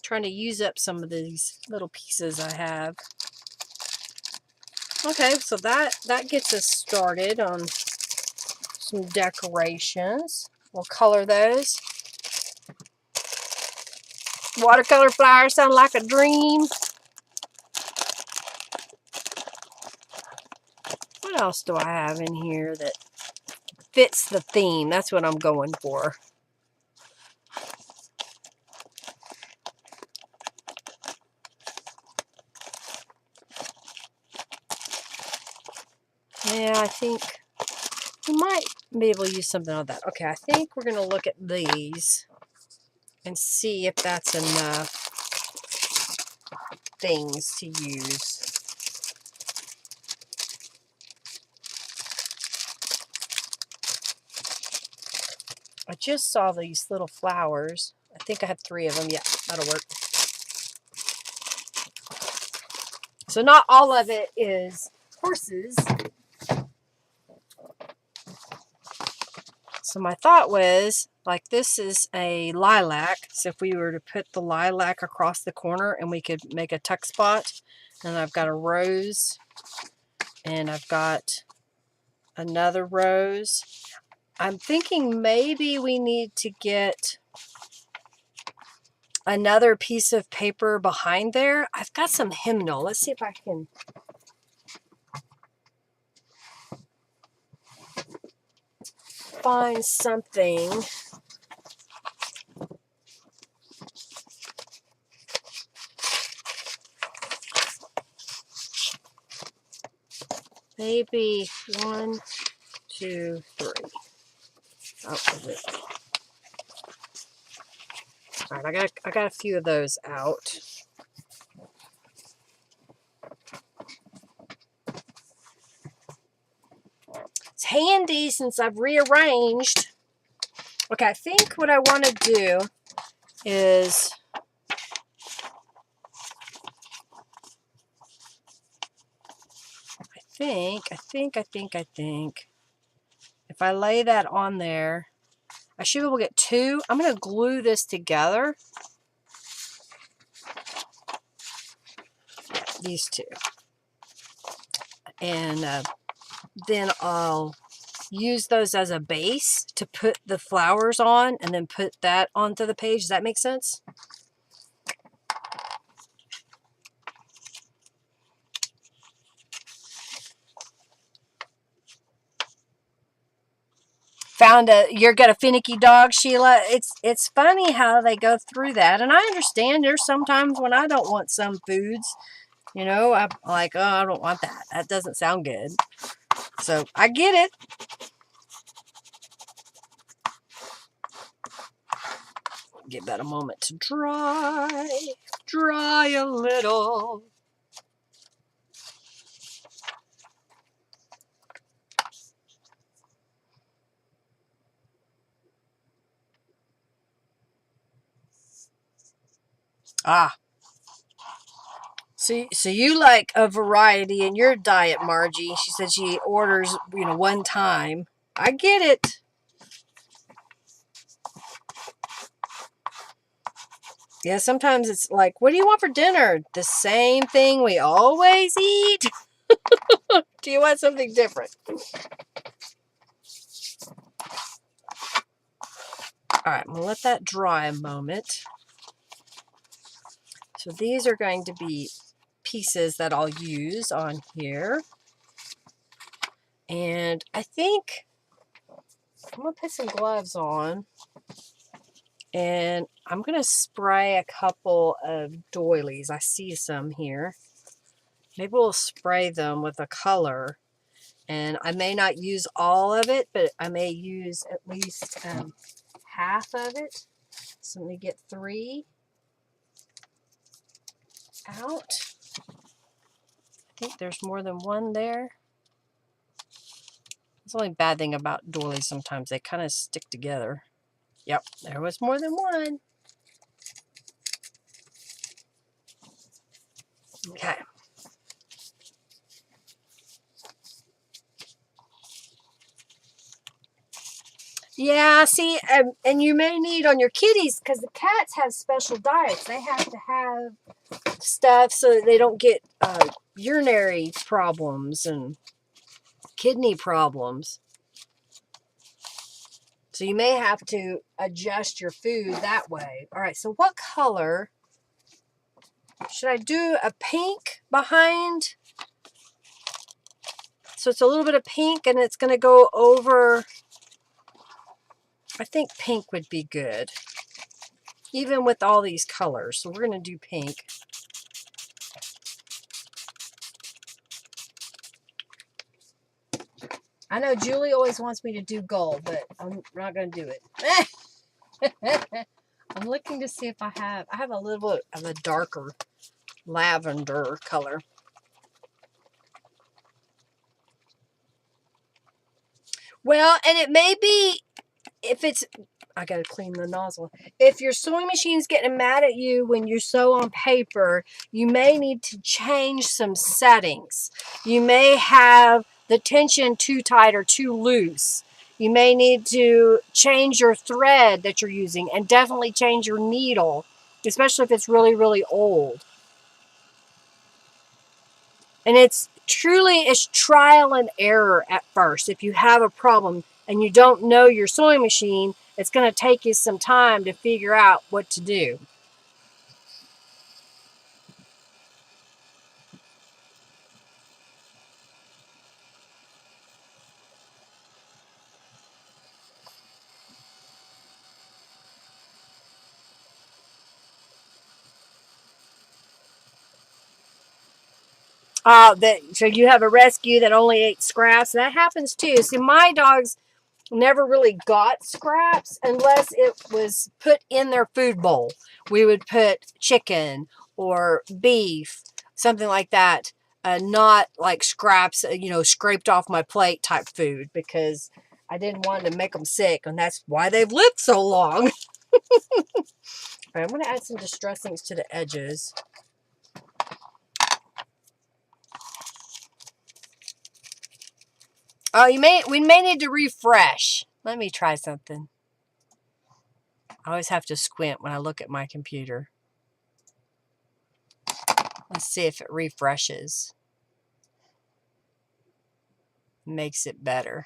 Trying to use up some of these little pieces I have. Okay, so that gets us started on some decorations. We'll color those. Watercolor flowers sound like a dream. What else do I have in here that fits the theme? That's what I'm going for. Yeah, I think we might be able to use something like that. Okay, I think we're going to look at these and see if that's enough things to use. I just saw these little flowers. I think I have 3 of them. Yeah, that'll work. So not all of it is horses. So my thought was, like, this is a lilac. So if we were to put the lilac across the corner and we could make a tuck spot. And I've got a rose. And I've got another rose. I'm thinking maybe we need to get another piece of paper behind there. I've got some hymnal. Let's see if I can find something. Maybe 1, 2, 3. Oh, all right, I got a few of those out. It's handy since I've rearranged. Okay, I think what I want to do is I think if I lay that on there, I should be able to get 2. I'm going to glue this together. These 2. And then I'll use those as a base to put the flowers on and then put that onto the page. Does that make sense? You got a finicky dog, Sheila. It's funny how they go through that, and I understand there's sometimes when I don't want some foods, you know, I'm like, oh, I don't want that. That doesn't sound good. So I get it. Give that a moment to dry a little. Ah. So you like a variety in your diet, Margie. She said she orders, one time. I get it. Yeah, sometimes it's like, what do you want for dinner? The same thing we always eat? Do you want something different? All right, I'm going to let that dry a moment. So these are going to be pieces that I'll use on here. And I think I'm going to put some gloves on. And I'm going to spray a couple of doilies. I see some here. Maybe we'll spray them with a color. And I may not use all of it, but I may use at least half of it. So let me get 3 out. I think there's more than one there. It's the only bad thing about doilies, sometimes they kind of stick together. Yep, there was more than one. Okay. Yeah, see, and you may need on your kitties, because the cats have special diets. They have to have stuff so that they don't get urinary problems and kidney problems. So you may have to adjust your food that way. All right, so what color? Should I do a pink behind? So it's a little bit of pink and it's going to go over. I think pink would be good, even with all these colors. So we're going to do pink. I know Julie always wants me to do gold, but I'm not going to do it. I'm looking to see if I have a little bit of a darker lavender color. Well, and it may be, if it's, I gotta clean the nozzle. If your sewing machine's getting mad at you when you sew on paper, you may need to change some settings. You may have the tension too tight or too loose. You may need to change your thread that you're using, and definitely change your needle, especially if it's really, really old. And it's trial and error at first. If you have a problem and you don't know your sewing machine, it's going to take you some time to figure out what to do. So you have a rescue that only ate scraps. That happens too. See, my dogs never really got scraps unless it was put in their food bowl. We would put chicken or beef, something like that. Not like scraps, scraped off my plate type food, because I didn't want to make them sick, and that's why they've lived so long. All right, I'm going to add some distressings to the edges. Oh, we may need to refresh. Let me try something. I always have to squint when I look at my computer. Let's see if it refreshes. Makes it better.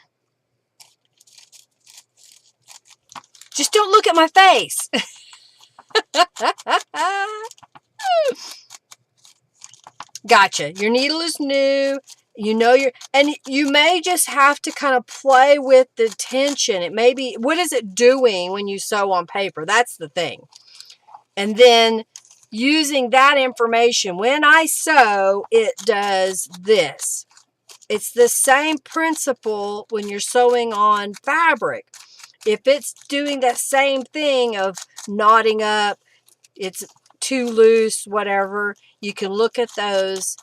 Just don't look at my face. Gotcha. Your needle is new. And you may just have to kind of play with the tension. It may be, what is it doing when you sew on paper? That's the thing. And then using that information, when I sew, it does this. It's the same principle when you're sewing on fabric. If it's doing that same thing of knotting up, it's too loose, whatever, you can look at those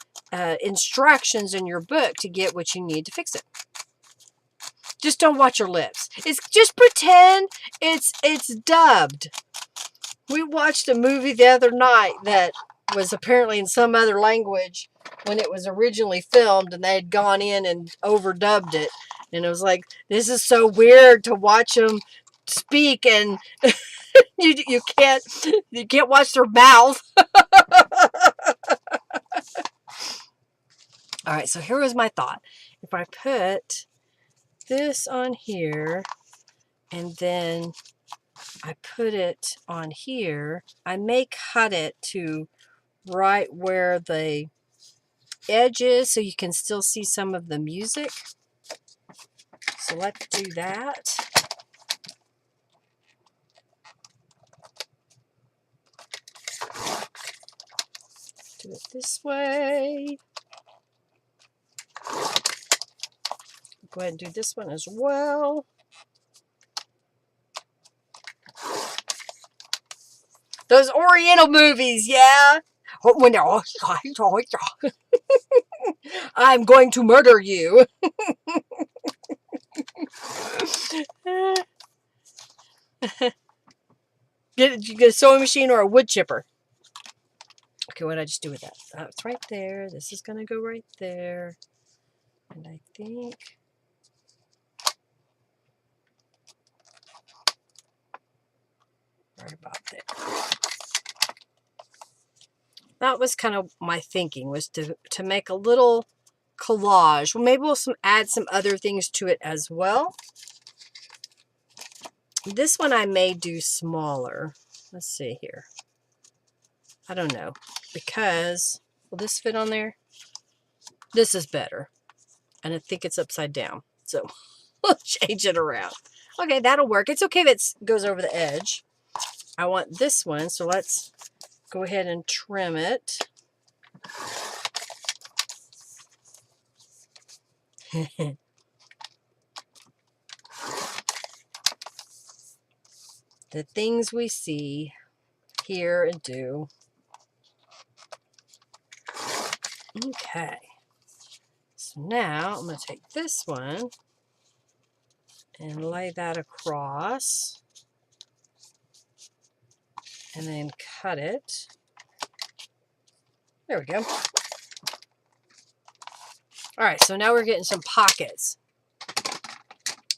instructions in your book to get what you need to fix it. Just don't watch your lips. Just pretend it's dubbed. We watched a movie the other night that was apparently in some other language when it was originally filmed, and they had gone in and overdubbed it. And it was like, this is so weird to watch them speak and You can't watch their mouth. All right, so here was my thought. If I put this on here and then I put it on here, I may cut it to right where the edge is so you can still see some of the music. So let's do that. Do it this way. Go ahead and do this one as well. Those Oriental movies, yeah. I'm going to murder you. You get a sewing machine or a wood chipper. Okay, what did I just do with that? It's right there. This is going to go right there. And I think... right about there. That was kind of my thinking, was to make a little collage. Well, maybe we'll add some other things to it as well. This one I may do smaller. Let's see here. I don't know, because will this fit on there? This is better, and I think it's upside down, so we'll change it around. Okay, that'll work. It's okay if it goes over the edge. I want this one, so let's go ahead and trim it. The things we see, hear, and do. Okay. So now I'm going to take this one and lay that across. And then cut it. There we go. All right, so now we're getting some pockets.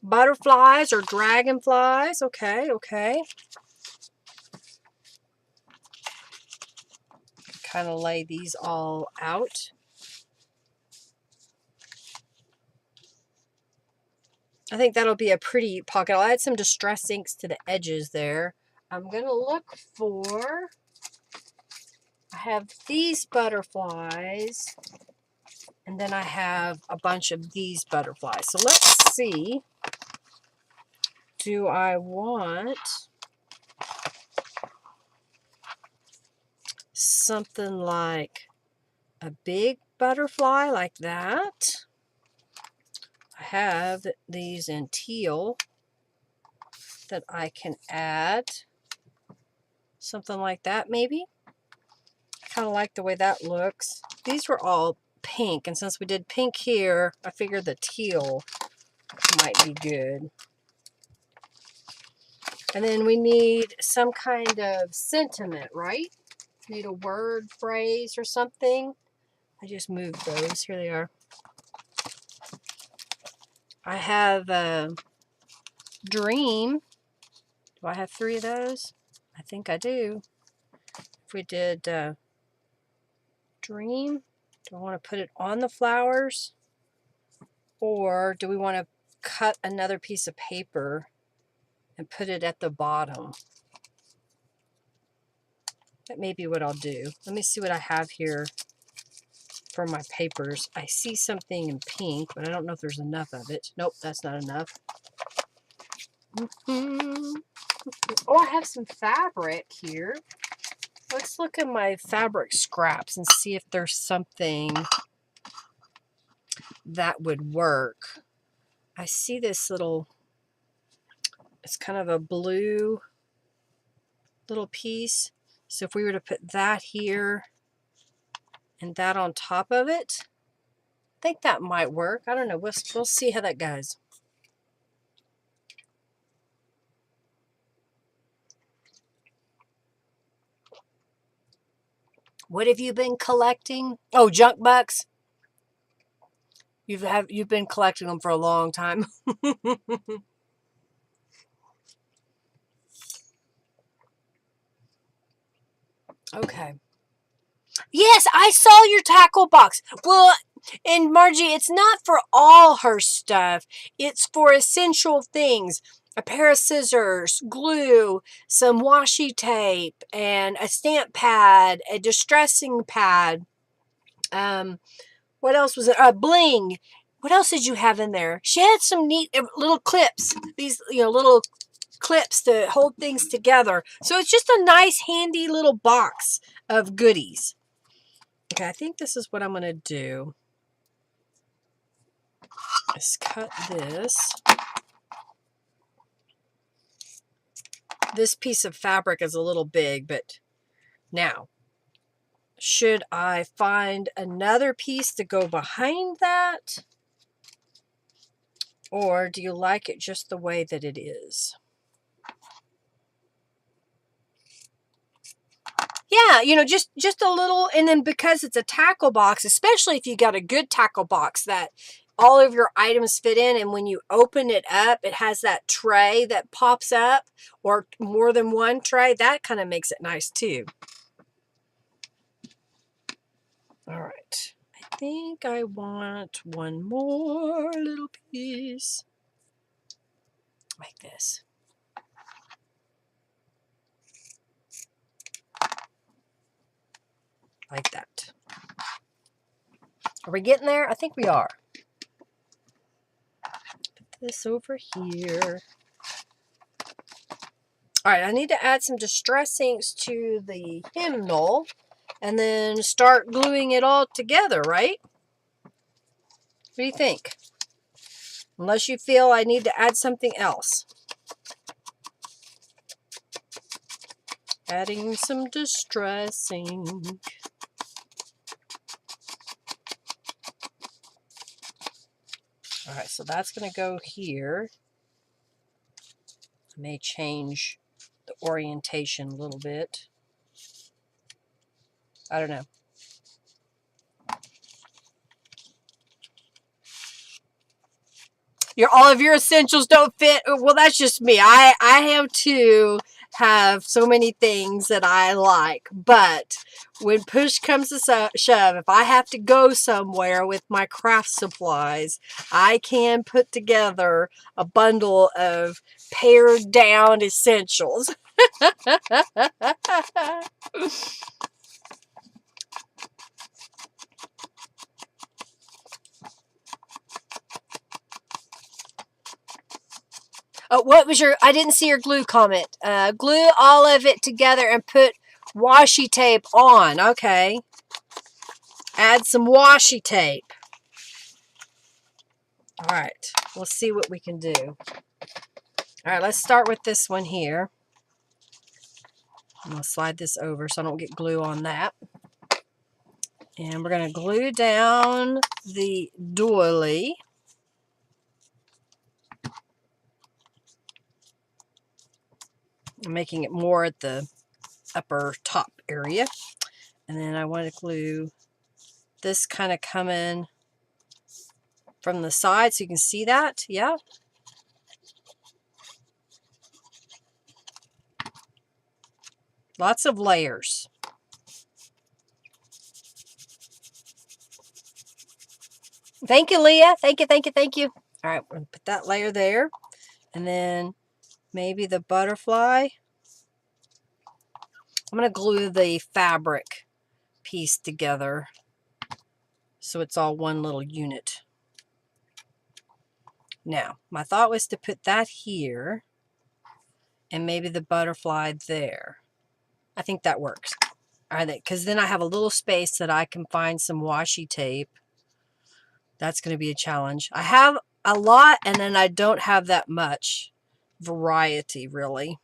Butterflies or dragonflies. Okay, okay. Kind of lay these all out. I think that'll be a pretty pocket. I'll add some distress inks to the edges there. I'm going to look for... I have these butterflies, and then I have a bunch of these butterflies. So let's see. Do I want something like a big butterfly like that? I have these in teal that I can add. Something like that, maybe. I kind of like the way that looks. These were all pink, and since we did pink here, I figured the teal might be good. And then we need some kind of sentiment, right? Need a word, phrase, or something. I just moved those. Here they are. I have a dream. Do I have 3 of those? I think I do. If we did dream, do I want to put it on the flowers? Or do we want to cut another piece of paper and put it at the bottom? That may be what I'll do. Let me see what I have here for my papers. I see something in pink, but I don't know if there's enough of it. Nope, that's not enough. Oh, I have some fabric here. Let's look at my fabric scraps and see if there's something that would work. I see this little, it's kind of a blue little piece. So if we were to put that here and that on top of it, I think that might work. I don't know. We'll see how that goes. What have you been collecting? Oh, junk bucks. You've been collecting them for a long time. Okay. Yes, I saw your tackle box. Well, and Margie, it's not for all her stuff. It's for essential things. A pair of scissors, glue, some washi tape, and a stamp pad, a distressing pad. What else was it? Bling. What else did you have in there? She had some neat little clips. These, little clips to hold things together. So it's just a nice, handy little box of goodies. Okay, I think this is what I'm going to do. Is cut this. This piece of fabric is a little big, but now, should I find another piece to go behind that? Or do you like it just the way that it is? Yeah, just a little, and then because it's a tackle box, especially if you got a good tackle box that all of your items fit in, and when you open it up, it has that tray that pops up, or more than one tray. That kind of makes it nice too. All right, I think I want one more little piece like this. Like that. Are we getting there? I think we are. Put this over here. All right, I need to add some distress inks to the hymnal and then start gluing it all together, right? What do you think? Unless you feel I need to add something else. Adding some distress ink. All right, so that's going to go here. I may change the orientation a little bit. I don't know. All of your essentials don't fit. Well, that's just me. I have to have so many things that I like. But when push comes to shove, if I have to go somewhere with my craft supplies, I can put together a bundle of pared down essentials. What was I didn't see your glue comment. Glue all of it together and put washi tape on. Okay. Add some washi tape. All right. We'll see what we can do. All right. Let's start with this one here. I'm going to slide this over so I don't get glue on that. And we're going to glue down the doily. I'm making it more at the upper top area. And then I want to glue this kind of coming from the side so you can see that. Yeah. Lots of layers. Thank you, Leah. Thank you, thank you, thank you. All right, we're going to put that layer there. And then maybe the butterfly. I'm going to glue the fabric piece together so it's all one little unit. Now, my thought was to put that here and maybe the butterfly there. I think that works. All right, because then I have a little space that I can find some washi tape. That's going to be a challenge. I have a lot, and then I don't have that much variety, really.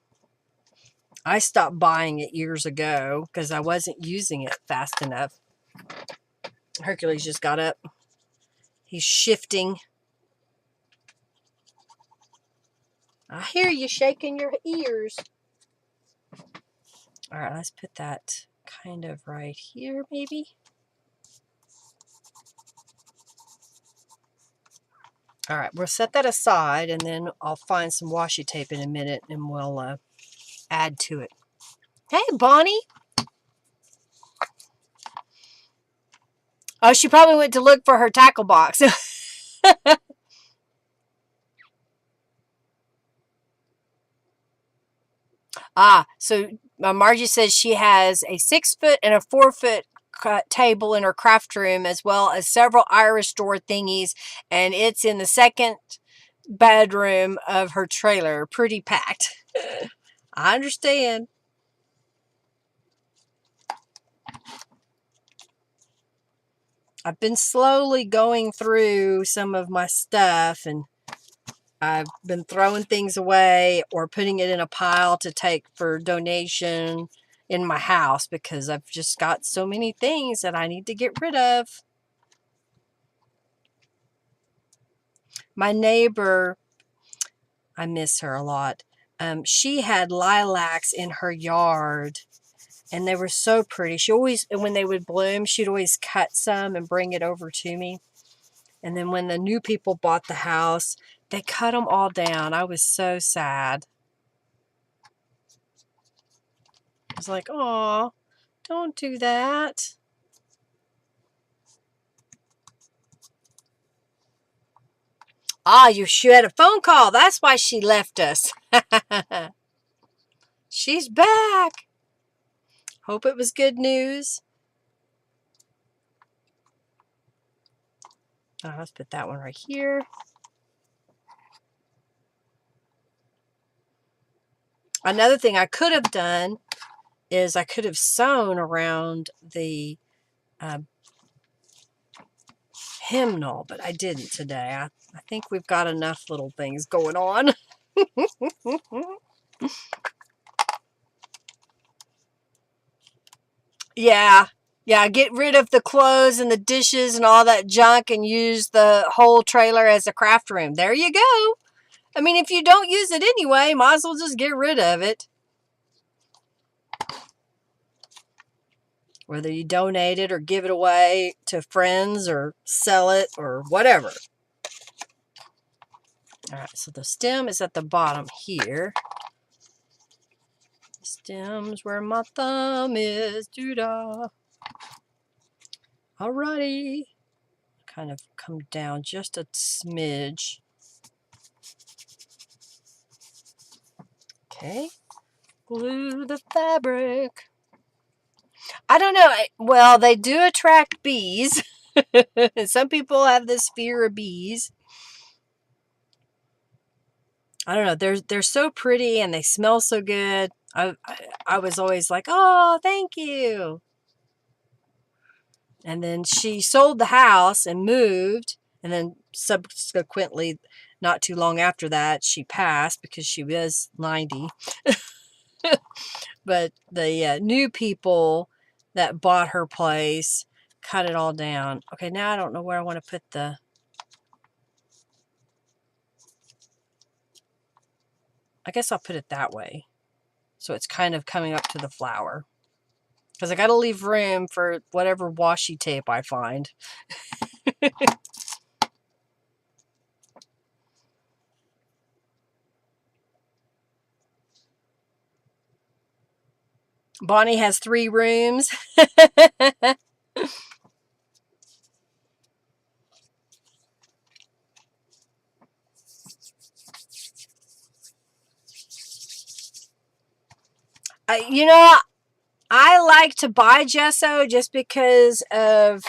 I stopped buying it years ago because I wasn't using it fast enough. Hercules just got up. He's shifting. I hear you shaking your ears. All right, let's put that kind of right here, maybe. All right, we'll set that aside, and then I'll find some washi tape in a minute, and we'll add to it. Hey, Bonnie. Oh, she probably went to look for her tackle box. So Margie says she has a 6-foot and a 4-foot table in her craft room, as well as several Irish door thingies, and it's in the second bedroom of her trailer. Pretty packed. I understand. I've been slowly going through some of my stuff, and I've been throwing things away or putting it in a pile to take for donation in my house because I've just got so many things that I need to get rid of. My neighbor, I miss her a lot. She had lilacs in her yard, and they were so pretty. She always, when they would bloom, she'd always cut some and bring it over to me. And then when the new people bought the house, they cut them all down. I was so sad. I was like, "Aw, don't do that." She had a phone call. That's why she left us. She's back. Hope it was good news. Let's put that one right here. Another thing I could have done is I could have sewn around the hymnal, but I didn't today. I think we've got enough little things going on. Yeah. Yeah, get rid of the clothes and the dishes and all that junk and use the whole trailer as a craft room. There you go. I mean, if you don't use it anyway, might as well just get rid of it. Whether you donate it or give it away to friends or sell it or whatever. All right, so the stem is at the bottom here. The stem's where my thumb is. Doo-dah. Alrighty. Kind of come down just a smidge. Okay. Glue the fabric. I don't know. Well, they do attract bees. Some people have this fear of bees. I don't know. They're so pretty and they smell so good. I was always like, "Oh, thank you." And then she sold the house and moved, and then subsequently, not too long after that, she passed because she was 90. But the new people that bought her place cut it all down. Okay, now I don't know where I want to put the... I guess I'll put it that way. So it's kind of coming up to the flower. Because I got to leave room for whatever washi tape I find. Bonnie has 3 rooms. You know, I like to buy gesso just because of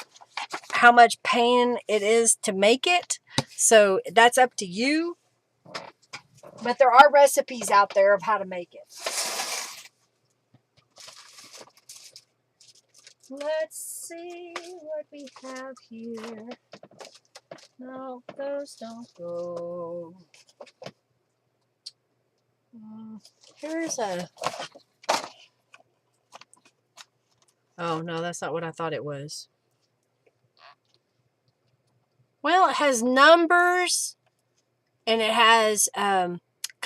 how much pain it is to make it. So that's up to you. But there are recipes out there of how to make it. Let's see what we have here. No, those don't go. Here's a... Oh, no, that's not what I thought it was. Well, it has numbers, and it has kind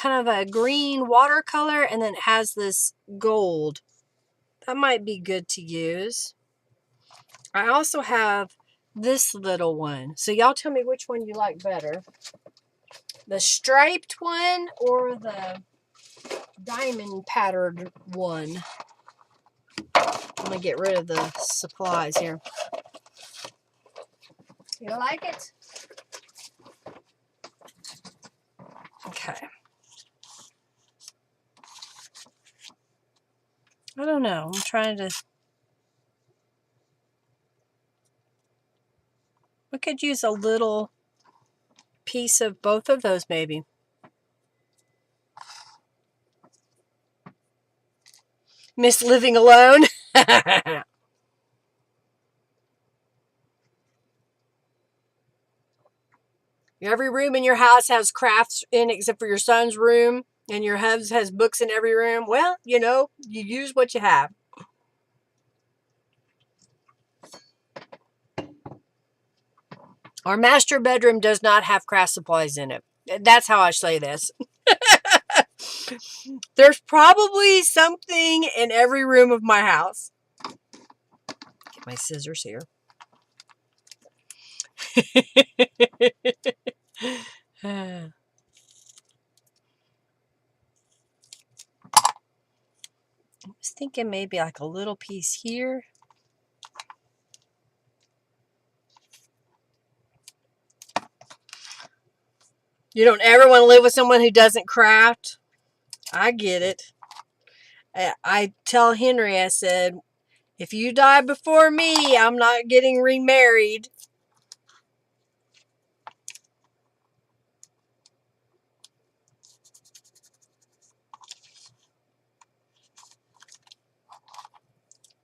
of a green watercolor, and then it has this gold. That might be good to use. I also have this little one. So y'all tell me which one you like better. The striped one or the diamond patterned one. I'm going to get rid of the supplies here. You like it? Okay. I don't know. I'm trying to... We could use a little piece of both of those, maybe. Miss living alone. Every room in your house has crafts in except for your son's room, and your hubs has books in every room. Well, you know, you use what you have. Our master bedroom does not have craft supplies in it. That's how I say this. There's probably something in every room of my house. Get my scissors here. I was thinking maybe like a little piece here. You don't ever want to live with someone who doesn't craft. I get it. I tell Henry, I said, if you die before me, I'm not getting remarried.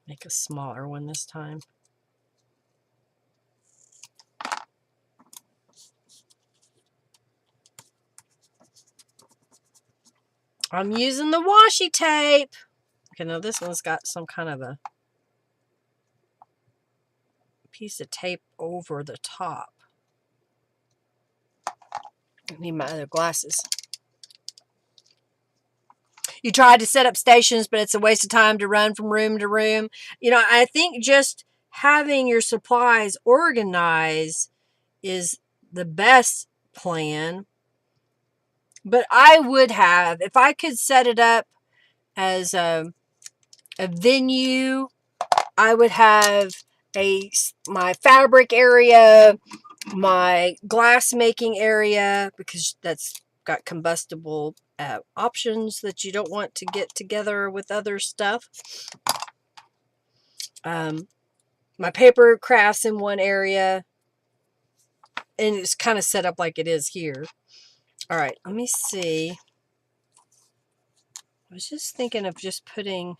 Make a smaller one this time. I'm using the washi tape. Okay, now this one's got some kind of a piece of tape over the top. I need my other glasses. You tried to set up stations, but it's a waste of time to run from room to room. You know, I think just having your supplies organized is the best plan. But I would have, if I could set it up as a venue, I would have my fabric area, my glass making area, because that's got combustible options that you don't want to get together with other stuff. My paper crafts in one area, and it's kind of set up like it is here. All right, let me see. I was just thinking of just putting,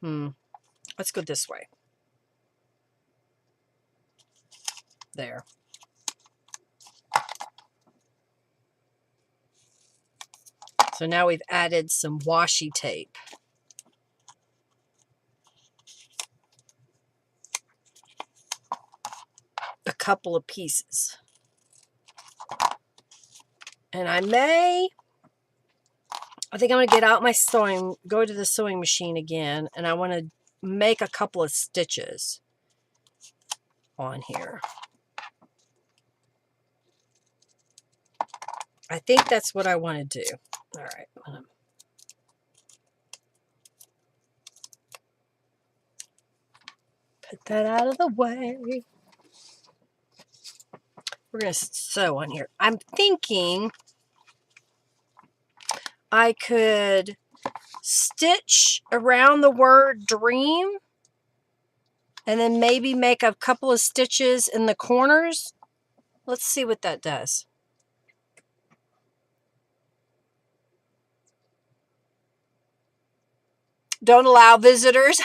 let's go this way. There. So now we've added some washi tape. A couple of pieces. And I think I'm going to get out my go to the sewing machine again, and I want to make a couple of stitches on here. I think that's what I want to do. All right. Put that out of the way. We're going to sew on here. I'm thinking I could stitch around the word dream and then maybe make a couple of stitches in the corners. Let's see what that does. Don't allow visitors.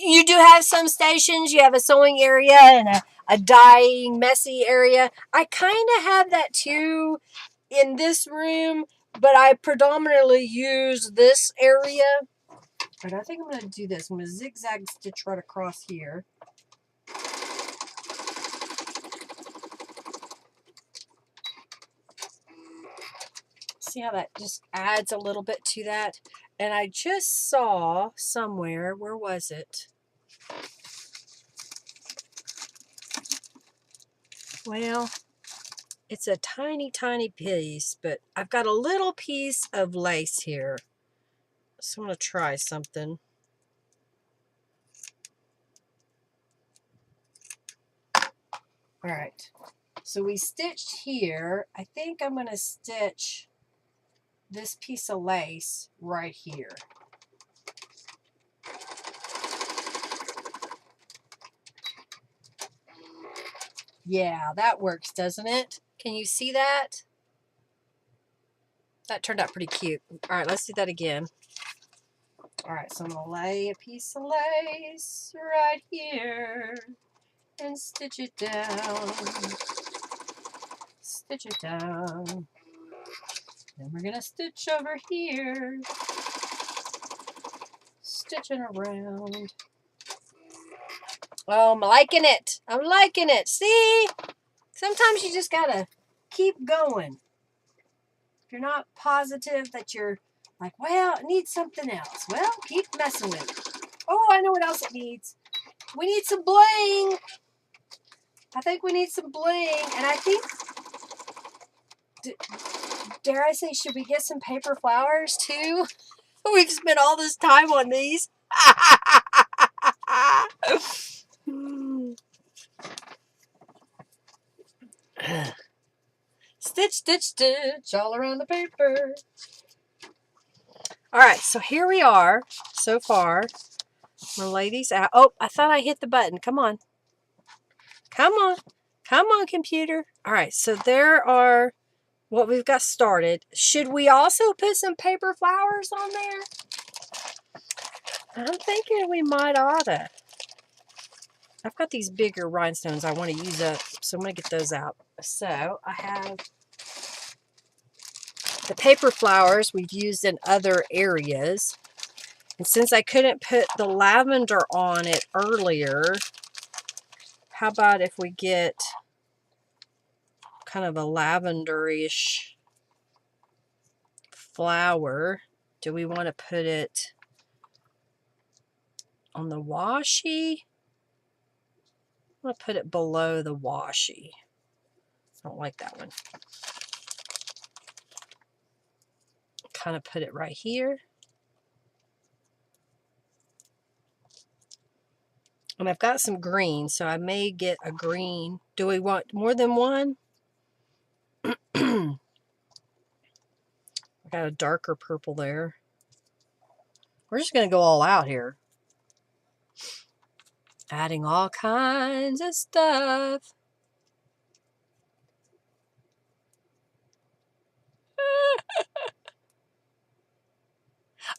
You do have some stations. You have a sewing area and a dyeing messy area. I kind of have that too in this room, but I predominantly use this area. And I think I'm going to do this. I'm going to zigzag stitch right across here. See how that just adds a little bit to that? And I just saw somewhere, where was it? Well, it's a tiny, tiny piece, but I've got a little piece of lace here. So I'm going to try something. All right. So we stitched here. I think I'm going to stitch this piece of lace right here. Yeah, that works, doesn't it? Can you see that? That turned out pretty cute. All right, let's do that again. All right, so I'm going to lay a piece of lace right here and stitch it down. Stitch it down. Then we're going to stitch over here. Stitching around. Oh, I'm liking it. I'm liking it. See? Sometimes you just got to keep going. If you're not positive that you're like, well, it needs something else. Well, keep messing with it. Oh, I know what else it needs. We need some bling. I think we need some bling. And I think, dare I say, should we get some paper flowers too? We've spent all this time on these. Stitch, stitch, stitch all around the paper. All right, so here we are so far. I'm gonna lay these out. Oh, I thought I hit the button. Come on. Come on. Come on, computer. All right, so there are what we've got started. Should we also put some paper flowers on there? I'm thinking we might oughta. I've got these bigger rhinestones I want to use up, so I'm going to get those out. So I have the paper flowers we've used in other areas. And since I couldn't put the lavender on it earlier, how about if we get kind of a lavenderish flower? Do we want to put it on the washi? I'm going to put it below the washi. I don't like that one. Kind of put it right here. And I've got some green, so I may get a green. Do we want more than one? I got a darker purple there. We're just going to go all out here. Adding all kinds of stuff.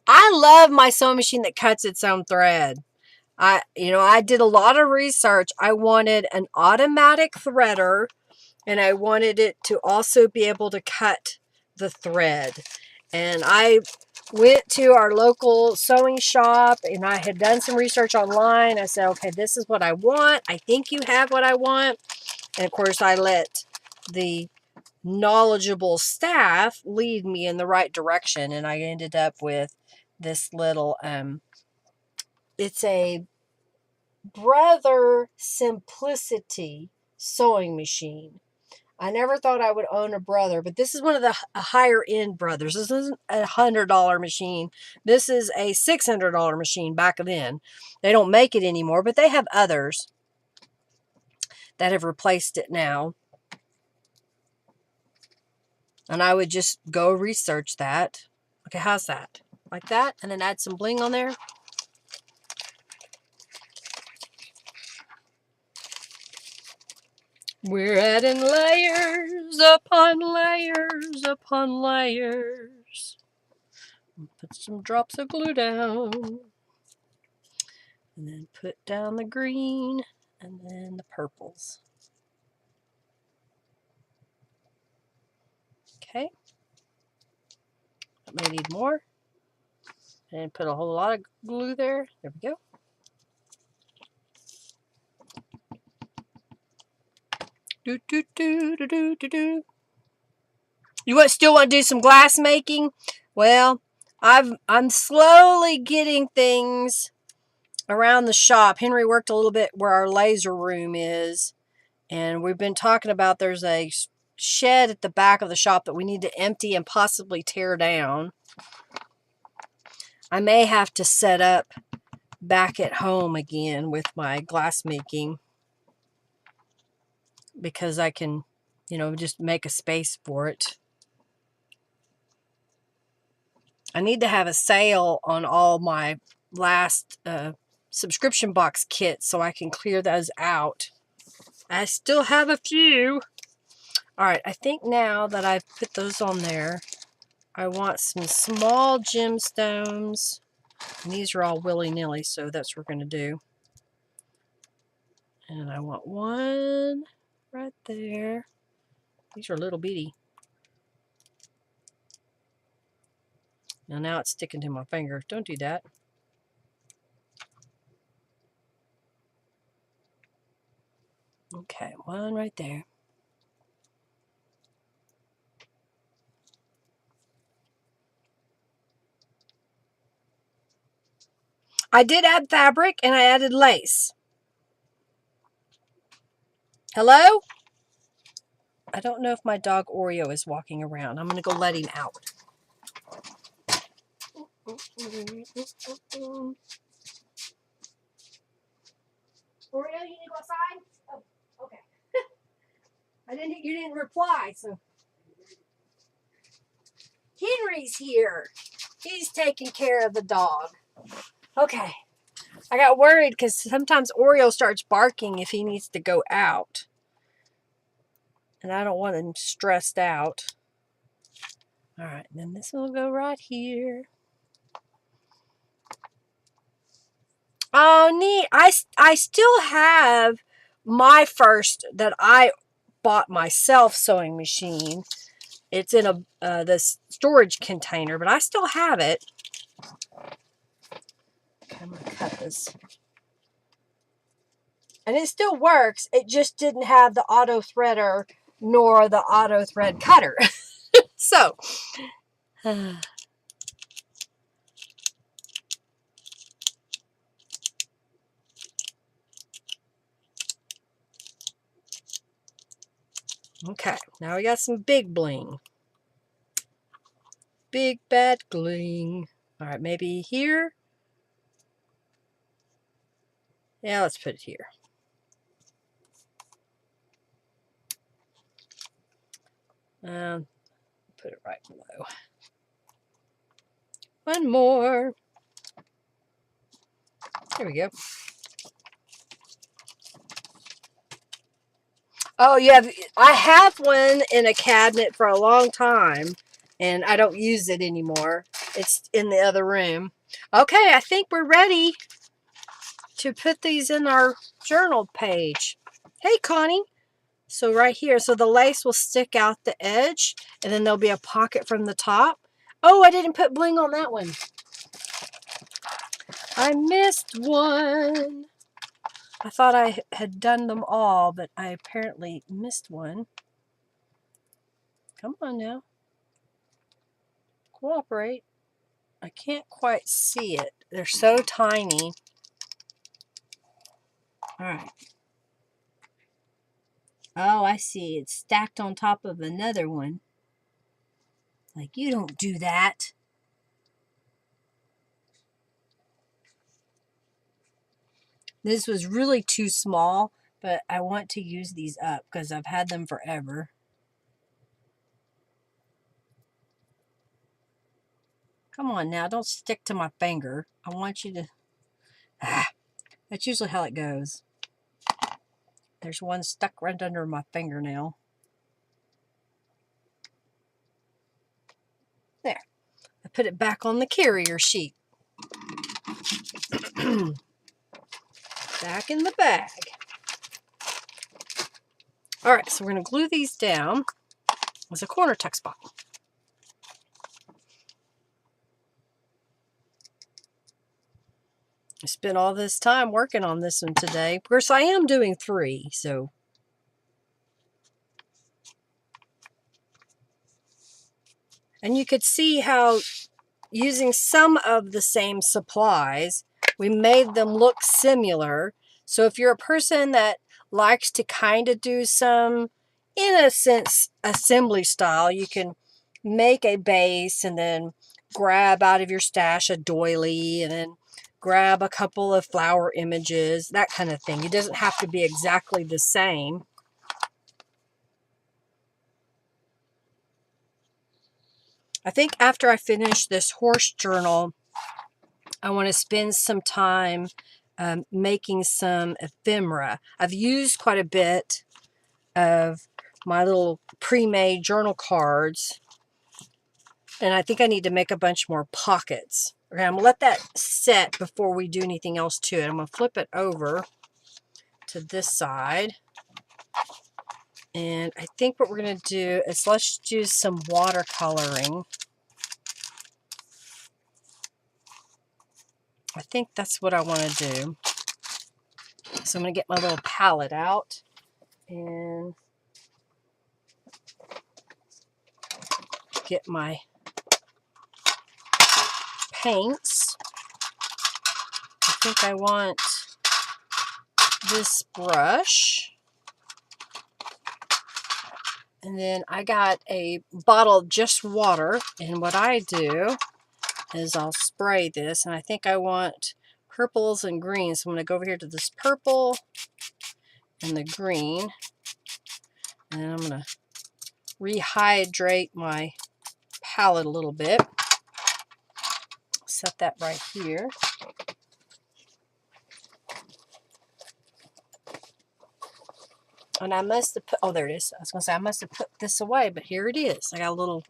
I love my sewing machine that cuts its own thread. I did a lot of research. I wanted an automatic threader, and I wanted it to also be able to cut the thread. And I went to our local sewing shop, and I had done some research online. I said, okay, this is what I want. I think you have what I want. And of course, I let the knowledgeable staff lead me in the right direction, and I ended up with this little, it's a Brother Simplicity sewing machine. I never thought I would own a Brother, but this is one of the higher end Brothers. This isn't a $100 machine. This is a $600 machine back then. They don't make it anymore, but they have others that have replaced it now. And I would just go research that. Okay, how's that? Like that? And then add some bling on there. We're adding layers upon layers upon layers. Put some drops of glue down. And then put down the green and then the purples. Okay. I may need more. And put a whole lot of glue there. There we go. Do, do, do, do, do, do, do. You still want to do some glass making? Well, I'm slowly getting things around the shop. Henry worked a little bit where our laser room is, and we've been talking about there's a shed at the back of the shop that we need to empty and possibly tear down. I may have to set up back at home again with my glass making. because I can, you know, just make a space for it. I need to have a sale on all my last subscription box kits so I can clear those out. I still have a few. All right, I think now that I've put those on there, I want some small gemstones. And these are all willy-nilly, so that's what we're going to do. And I want one right there. These are little bitty. Now it's sticking to my finger. Don't do that. Okay, one right there. I did add fabric and I added lace. Hello? I don't know if my dog Oreo is walking around. I'm going to go let him out. Oreo, you need to go outside? Oh, okay. You didn't reply, so. Henry's here. He's taking care of the dog. Okay. I got worried because sometimes Oreo starts barking if he needs to go out. And I don't want him stressed out. All right, then this will go right here. Oh, neat. I still have my first that I bought myself sewing machine. It's in this storage container, but I still have it. Okay, I'm going to cut this. And it still works. It just didn't have the auto threader nor the auto thread cutter. So, okay, now we got some big bling. Big bad bling. All right, maybe here. Yeah, let's put it here. Put it right below. One more. There we go. Oh, yeah, I have one in a cabinet for a long time, and I don't use it anymore. It's in the other room. Okay, I think we're ready to put these in our journal page. Hey, Connie. So right here, so the lace will stick out the edge, and then there'll be a pocket from the top. Oh, I didn't put bling on that one. I missed one. I thought I had done them all, but I apparently missed one. Come on now. Cooperate. I can't quite see it. They're so tiny. All right. Oh, I see. It's stacked on top of another one. Like, you don't do that. This was really too small, but I want to use these up because I've had them forever. Come on now, don't stick to my finger. I want you to... That's usually how it goes. There's one stuck right under my fingernail. There. I put it back on the carrier sheet. Back in the bag. All right, so we're going to glue these down as a corner tuck spot. I spent all this time working on this one today. Of course, I am doing 3, so. And you could see how using some of the same supplies, we made them look similar. So if you're a person that likes to kind of do some, in a sense, assembly style, you can make a base and then grab out of your stash a doily and then grab a couple of flower images, that kind of thing. It doesn't have to be exactly the same. I think after I finish this horse journal, I want to spend some time making some ephemera. I've used quite a bit of my little pre-made journal cards, and I think I need to make a bunch more pockets. Okay, I'm going to let that set before we do anything else to it. I'm going to flip it over to this side. And I think what we're going to do is let's do some watercoloring. I think that's what I want to do. So I'm going to get my little palette out and get my paints. I think I want this brush. And then I got a bottle of just water. And what I do is I'll spray this. And I think I want purples and greens. So I'm going to go over here to this purple and the green. And I'm going to rehydrate my palette a little bit. Set that right here. And I must have put, oh, there it is. I was going to say I must have put this away, but here it is. I got a little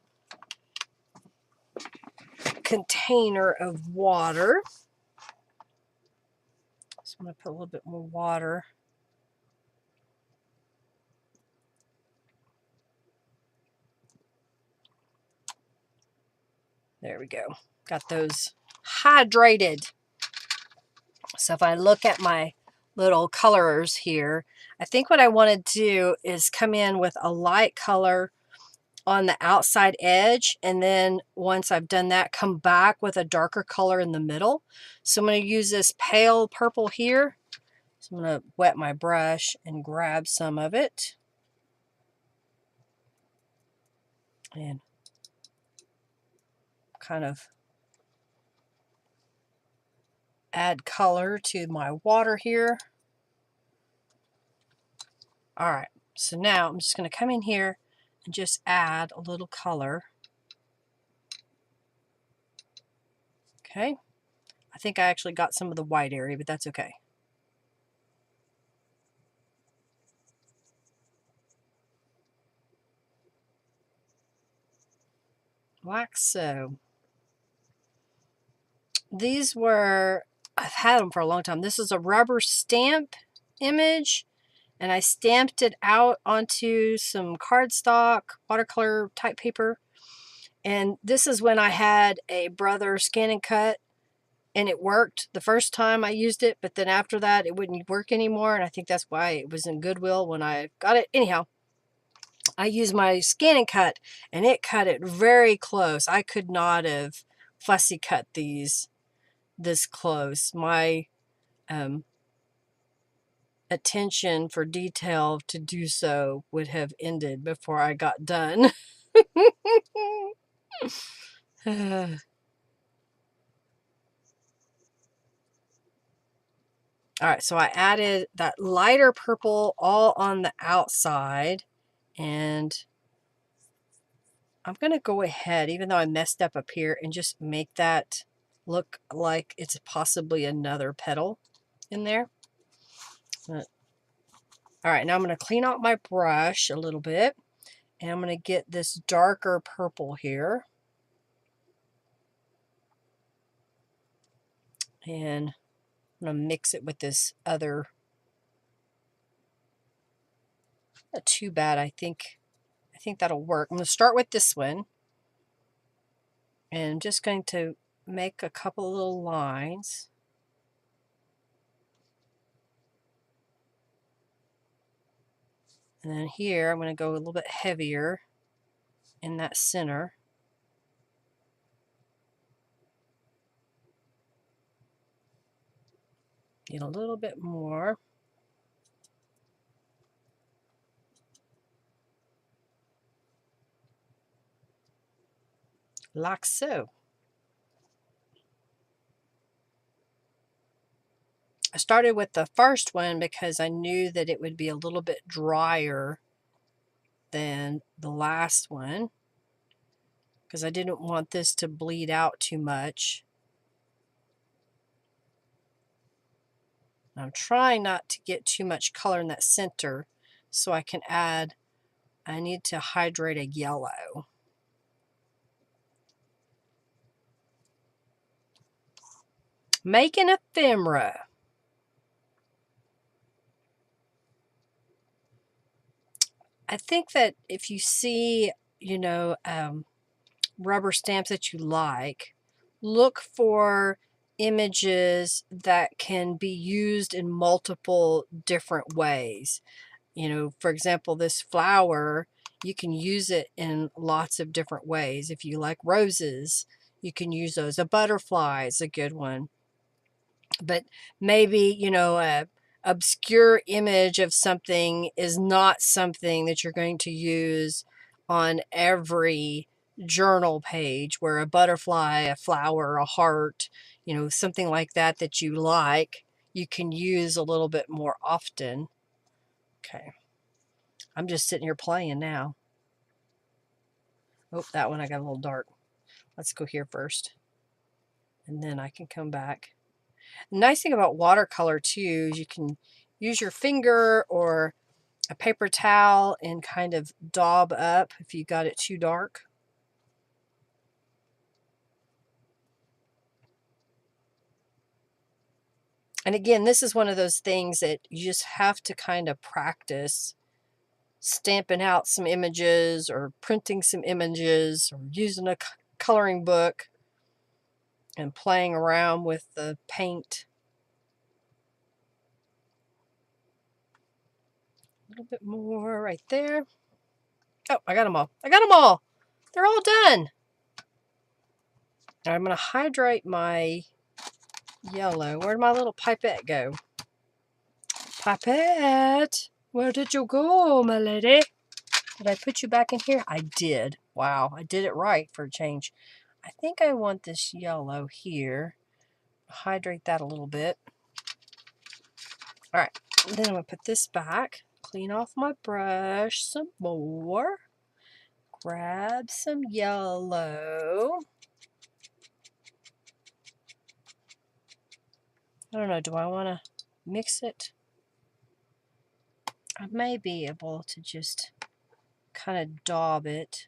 container of water. So I'm going to put a little bit more water. There we go. Got those hydrated. So if I look at my little colors here, I think what I want to do is come in with a light color on the outside edge, and then once I've done that, come back with a darker color in the middle. So I'm going to use this pale purple here. So I'm going to wet my brush and grab some of it. And kind of add color to my water here. All right, so now I'm just going to come in here and just add a little color. Okay, I think I actually got some of the white area, but that's okay. Like so. These were, I've had them for a long time. This is a rubber stamp image, and I stamped it out onto some cardstock, watercolor type paper. And this is when I had a brother scan and cut, and it worked the first time I used it, but then after that it wouldn't work anymore, and I think that's why it was in Goodwill when I got it. Anyhow, I used my scan and cut, and it cut it very close. I could not have fussy cut these this close. My attention for detail to do so would have ended before I got done. All right, so I added that lighter purple all on the outside, and I'm going to go ahead, even though I messed up here, and just make that look like it's possibly another petal in there. All right, now I'm going to clean out my brush a little bit, and I'm going to get this darker purple here. And I'm going to mix it with this other. Not too bad, I think that'll work. I'm going to start with this one. And I'm just going to make a couple little lines. And then here, I'm going to go a little bit heavier in that center. Get a little bit more. Like so. I started with the first one because I knew that it would be a little bit drier than the last one. because I didn't want this to bleed out too much. I'm trying not to get too much color in that center so I can add, I need to hydrate a yellow. Make an ephemera. I think that if you see, rubber stamps that you like, look for images that can be used in multiple different ways. For example, this flower, you can use it in lots of different ways. If you like roses, you can use those. A butterfly is a good one. But maybe, a obscure image of something is not something that you're going to use on every journal page, where a butterfly, a flower, a heart, something like that that you like, you can use a little bit more often. Okay. I'm just sitting here playing now. Oh, that one I got a little dark. Let's go here first. And then I can come back. The nice thing about watercolor too is you can use your finger or a paper towel and kind of daub up if you got it too dark. And again, this is one of those things that you just have to kind of practice stamping out some images or printing some images or using a coloring book and playing around with the paint. A little bit more right there. Oh, I got them all. I got them all. They're all done. Now I'm going to hydrate my yellow. Where'd my little pipette go? Pipette, where did you go, my lady? Did I put you back in here? I did. Wow, I did it right for a change. I think I want this yellow here. Hydrate that a little bit. All right, and then I'm going to put this back. Clean off my brush some more. Grab some yellow. I don't know, do I want to mix it? I may be able to just kind of daub it.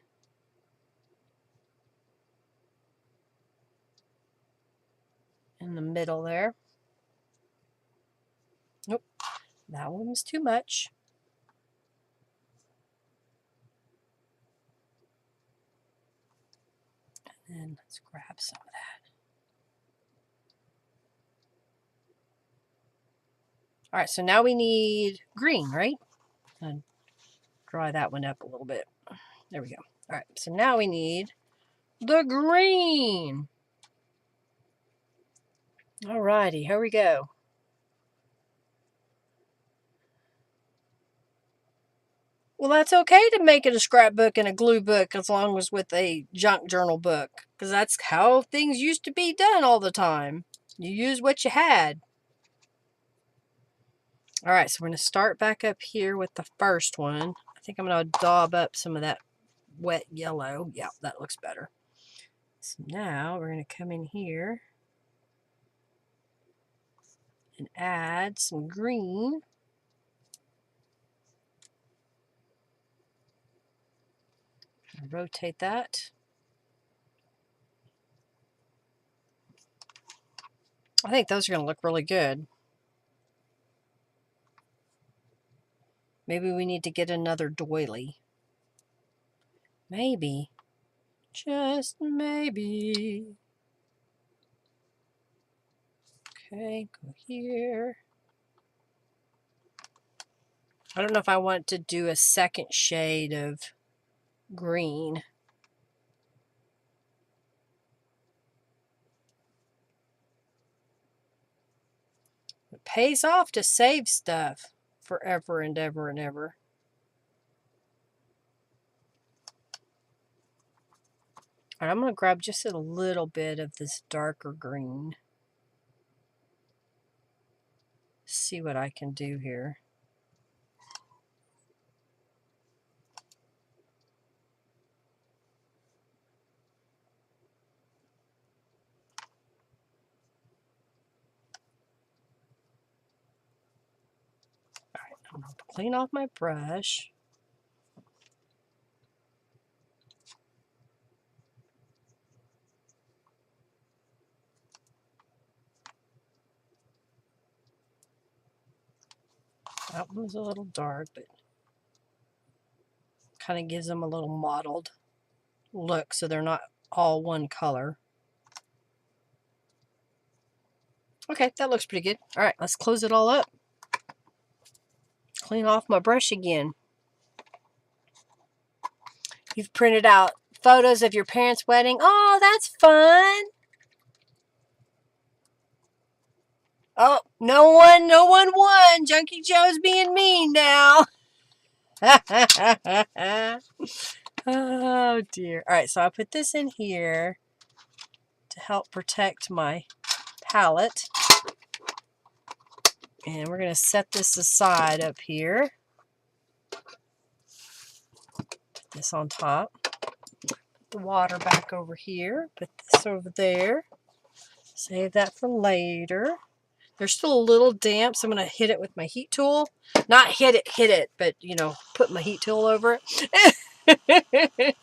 In the middle there. Nope, that one was too much. And then let's grab some of that. All right, so now we need green, right? And dry that one up a little bit. There we go. All right, so now we need the green. All righty, here we go. Well, that's okay to make it a scrapbook and a glue book as long as with a junk journal book, because that's how things used to be done all the time. You use what you had. All right, so we're going to start back up here with the first one. I think I'm going to daub up some of that wet yellow. Yeah, that looks better. So now we're going to come in here and add some green. Rotate that. I think those are going to look really good. Maybe we need to get another doily. Maybe. Just maybe. Okay, go here. I don't know if I want to do a second shade of green. It pays off to save stuff forever and ever and ever. All right, I'm going to grab just a little bit of this darker green. See what I can do here. I'll clean off my brush. That one's a little dark, but kind of gives them a little mottled look so they're not all one color. Okay, that looks pretty good. All right, let's close it all up. Clean off my brush again. You've printed out photos of your parents' wedding. Oh, that's fun. Oh, no one won. Junkie Joe's being mean now. Oh, dear. All right, so I put this in here to help protect my palette. And we're going to set this aside up here. Put this on top. Put the water back over here. Put this over there. Save that for later. They're still a little damp, so I'm going to hit it with my heat tool. Not hit it, but, you know, put my heat tool over it.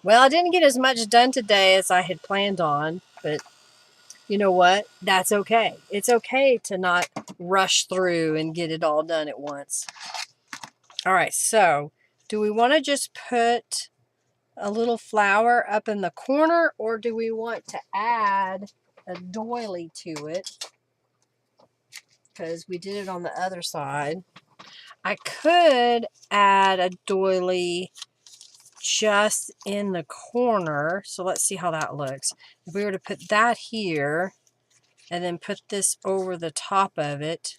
Well, I didn't get as much done today as I had planned on, but you know what? That's okay. It's okay to not rush through and get it all done at once. All right, so do we want to just put a little flower up in the corner, or do we want to add a doily to it? Because we did it on the other side. I could add a doily just in the corner. So let's see how that looks. If we were to put that here and then put this over the top of it,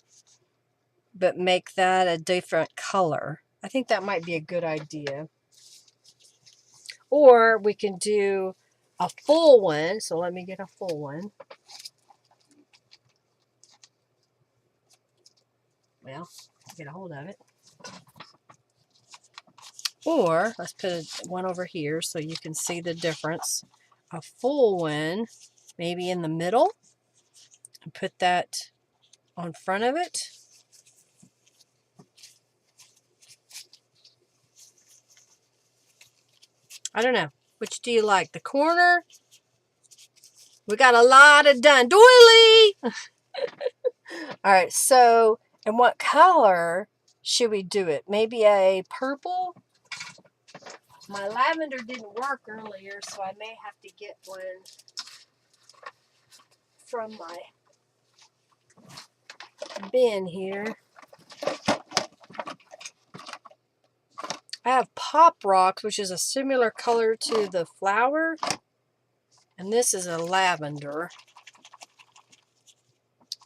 but make that a different color, I think that might be a good idea. Or we can do a full one. So let me get a full one. Well, get a hold of it. Or let's put one over here so you can see the difference. A full one, maybe in the middle, and put that on front of it. I don't know. Which do you like? The corner? We got a lot of done. Doily! All right, so, and what color should we do it? Maybe a purple? My lavender didn't work earlier, so I may have to get one from my bin here. I have Pop Rocks, which is a similar color to the flower, and this is a lavender,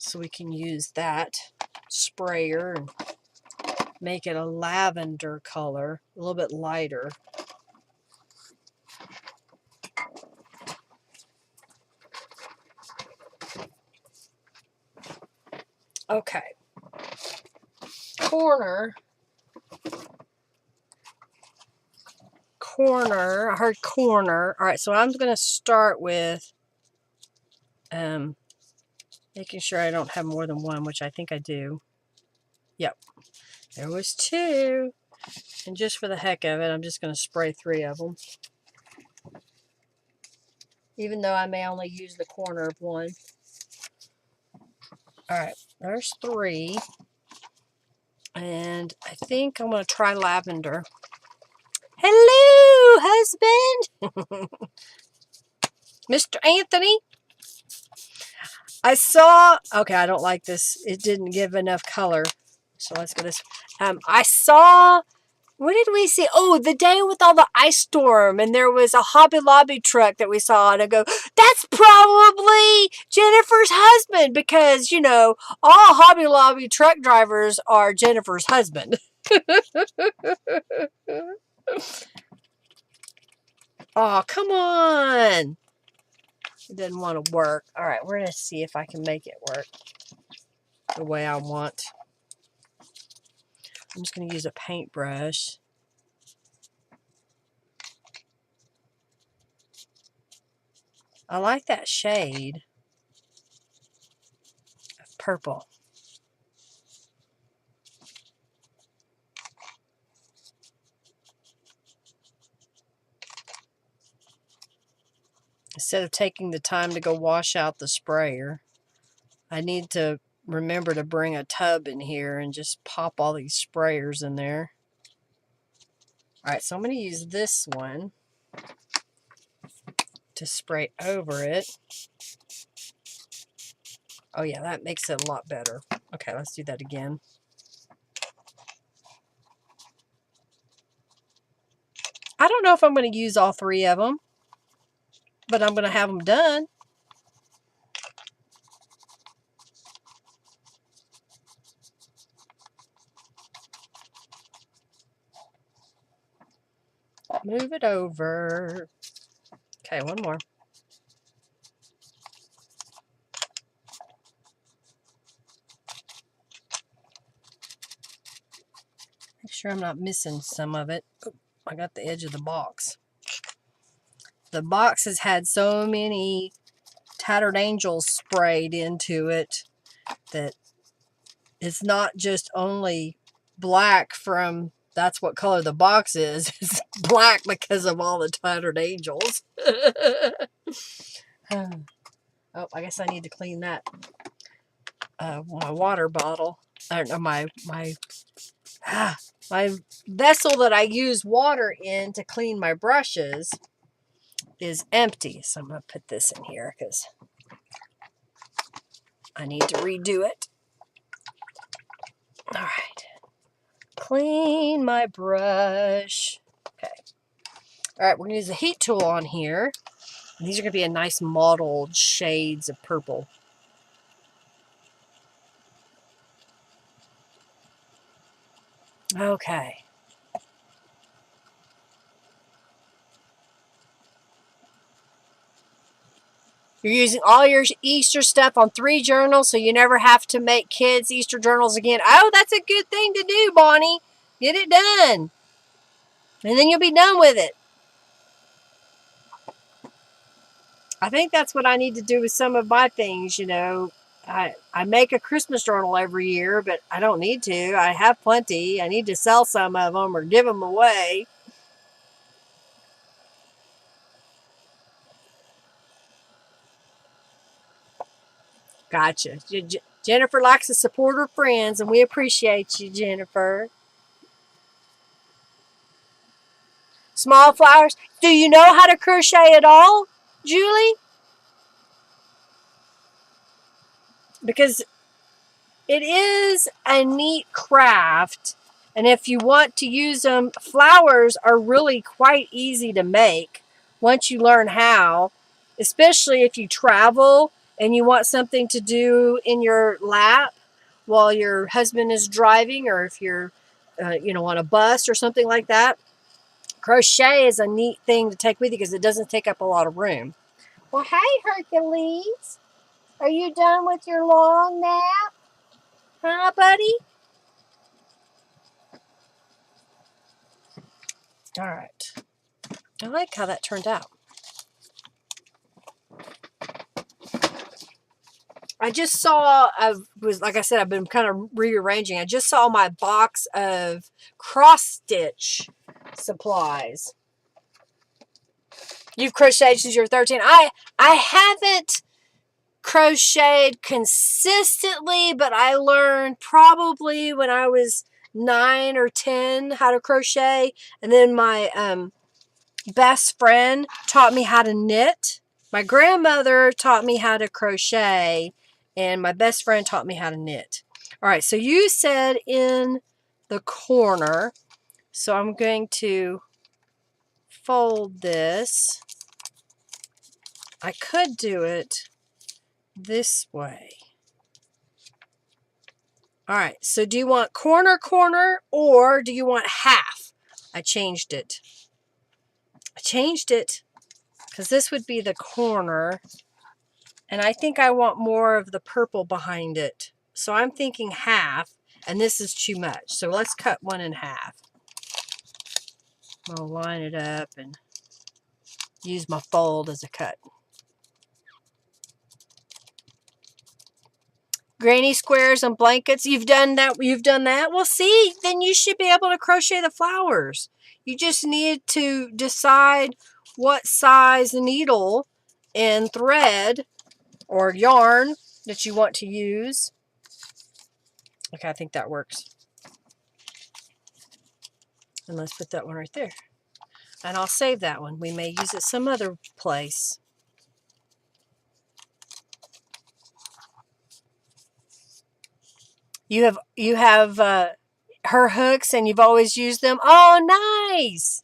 so we can use that sprayer and make it a lavender color, a little bit lighter. Okay, corner, I heard corner. All right, so I'm going to start with making sure I don't have more than one, which I think I do. Yep, there was two. And just for the heck of it, I'm just going to spray 3 of them. Even though I may only use the corner of one. All right, there's 3. And I think I'm going to try lavender. Hello, husband. Mr. Anthony. I saw, okay, I don't like this. It didn't give enough color. So let's go this. I saw, what did we see? Oh, the day with all the ice storm. And there was a Hobby Lobby truck that we saw. And I go, that's probably Jennifer's husband. Because, you know, all Hobby Lobby truck drivers are Jennifer's husband. Oh, come on. It doesn't want to work. All right, we're going to see if I can make it work the way I want. I'm just going to use a paintbrush. I like that shade of purple. Instead of taking the time to go wash out the sprayer, I need to remember to bring a tub in here and just pop all these sprayers in there. Alright, so I'm going to use this one to spray over it. Oh yeah, that makes it a lot better. Okay, let's do that again. I don't know if I'm going to use all 3 of them, but I'm going to have them done. Move it over. Okay, one more. Make sure I'm not missing some of it. Oh, I got the edge of the box. The box has had so many Tattered Angels sprayed into it that it's not just only black from that's what color the box is. It's black because of all the Tattered Angels. Oh, I guess I need to clean that. My water bottle. I don't know, my vessel that I use water in to clean my brushes is empty. So I'm going to put this in here because I need to redo it. All right. Clean my brush. Okay. All right, we're going to use the heat tool on here. And these are going to be a nice mottled shades of purple. Okay. You're using all your Easter stuff on 3 journals, so you never have to make kids' Easter journals again. Oh, that's a good thing to do, Bonnie. Get it done. And then you'll be done with it. I think that's what I need to do with some of my things, you know. I make a Christmas journal every year, but I don't need to. I have plenty. I need to sell some of them or give them away. Gotcha. Jennifer likes to support her friends, and we appreciate you, Jennifer. Small flowers. Do you know how to crochet at all, Julie? Because it is a neat craft, and if you want to use them, flowers are really quite easy to make once you learn how, especially if you travel and you want something to do in your lap while your husband is driving, or if you're on a bus or something like that. Crochet is a neat thing to take with you because it doesn't take up a lot of room. Well, hey, Hercules. Are you done with your long nap? Huh, buddy? All right. I like how that turned out. I just saw, like I said, I've been kind of rearranging. I just saw my box of cross stitch supplies. You've crocheted since you were 13. I haven't crocheted consistently, but I learned probably when I was 9 or 10 how to crochet. And then my best friend taught me how to knit. My grandmother taught me how to crochet, and my best friend taught me how to knit. All right, so you said in the corner, so I'm going to fold this. I could do it this way. All right, so do you want corner, or do you want half? I changed it. Because this would be the corner. And I think I want more of the purple behind it. So I'm thinking half, and this is too much. So let's cut one in half. I'll line it up and use my fold as a cut. granny squares and blankets. You've done that. You've done that. Well, see, then you should be able to crochet the flowers. You just need to decide what size needle and thread or yarn that you want to use. Okay, I think that works. And let's put that one right there. And I'll save that one. We may use it some other place. You have her hooks and you've always used them. Oh, nice.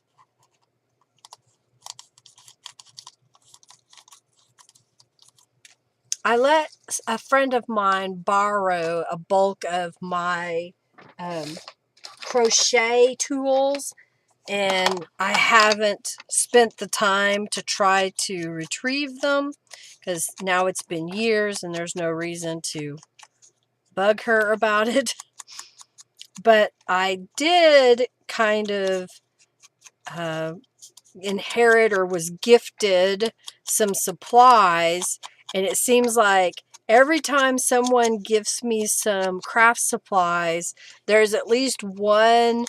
I let a friend of mine borrow a bulk of my crochet tools, and I haven't spent the time to try to retrieve them because now it's been years and there's no reason to bug her about it. But I did kind of inherit or was gifted some supplies, and it seems like every time someone gives me some craft supplies, there's at least one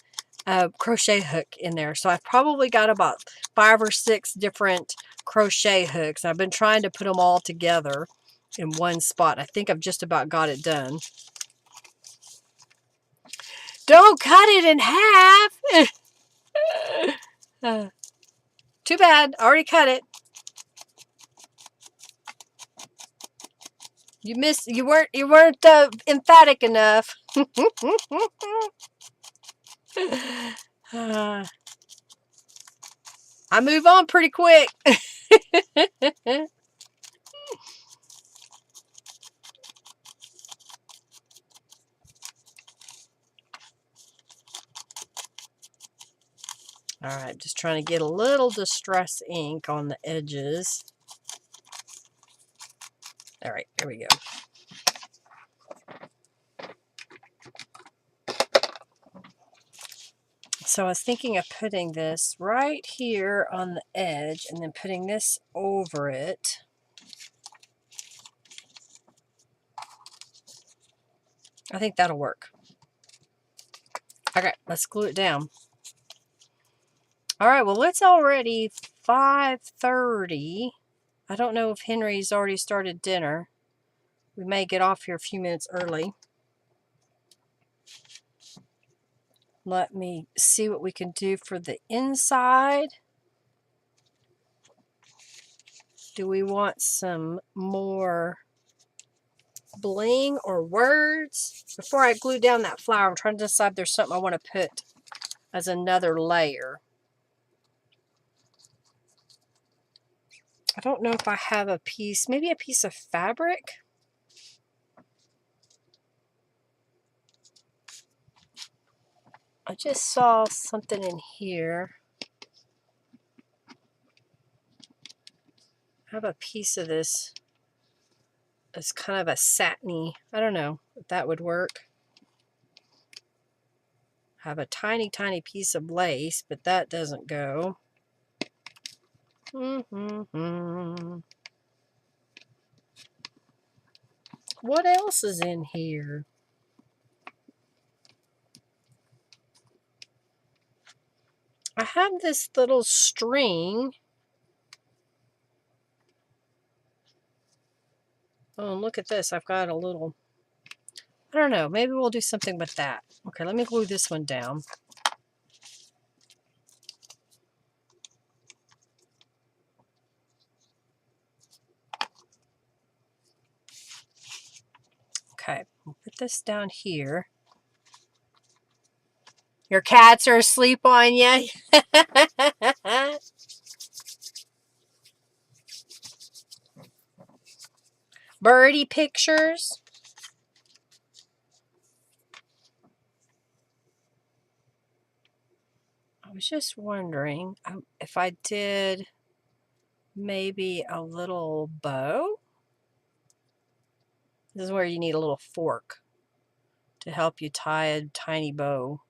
crochet hook in there. So I've probably got about 5 or 6 different crochet hooks. I've been trying to put them all together in one spot. I think I've just about got it done. Don't cut it in half. Too bad. I already cut it. You missed. You weren't emphatic enough. I move on pretty quick. All right, just trying to get a little distress ink on the edges. All right, here we go. So I was thinking of putting this right here on the edge and then putting this over it. I think that'll work. Okay, let's glue it down. All right, well, it's already 5:30. I don't know if Henry's already started dinner. We may get off here a few minutes early. Let me see what we can do for the inside. Do we want some more bling or words? Before I glue down that flower, I'm trying to decide if there's something I want to put as another layer. I don't know if I have a piece, maybe a piece of fabric. I just saw something in here. I have a piece of this. It's kind of a satiny. I don't know if that would work. I have a tiny, tiny piece of lace, but that doesn't go. What else is in here? I have this little string. Oh, and look at this. I've got a little, I don't know. Maybe we'll do something with that. Okay, let me glue this one down. Okay, we'll put this down here. Your cats are asleep on you. Birdie pictures. I was just wondering if I did maybe a little bow. This is where you need a little fork to help you tie a tiny bow.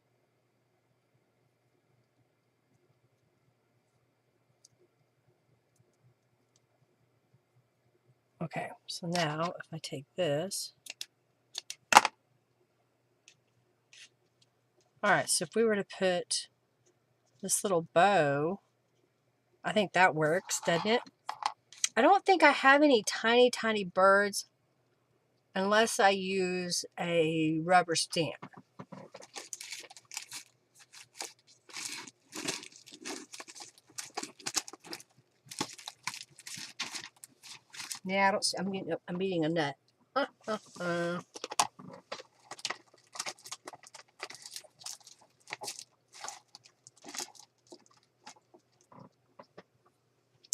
Okay, so now if I take this All right, so if we were to put this little bow, I think that works, doesn't it? I don't think I have any tiny, tiny birds unless I use a rubber stamp. Yeah, I don't see, I'm eating a nut.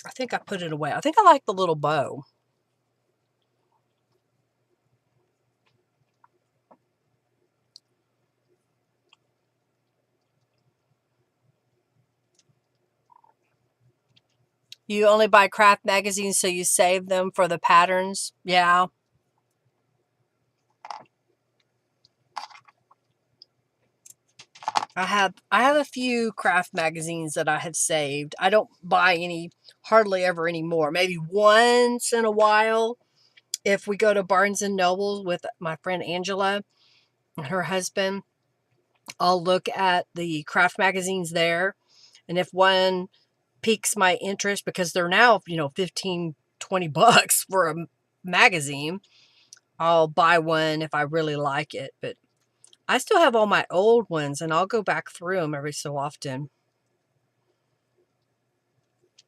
I think I put it away. I think I like the little bow. You only buy craft magazines so you save them for the patterns? Yeah. I have a few craft magazines that I have saved. I don't buy any hardly ever anymore. Maybe once in a while if we go to Barnes and Noble with my friend Angela and her husband, I'll look at the craft magazines there, and if one piques my interest because they're now, 15, 20 bucks for a magazine, I'll buy one if I really like it. But I still have all my old ones, and I'll go back through them every so often.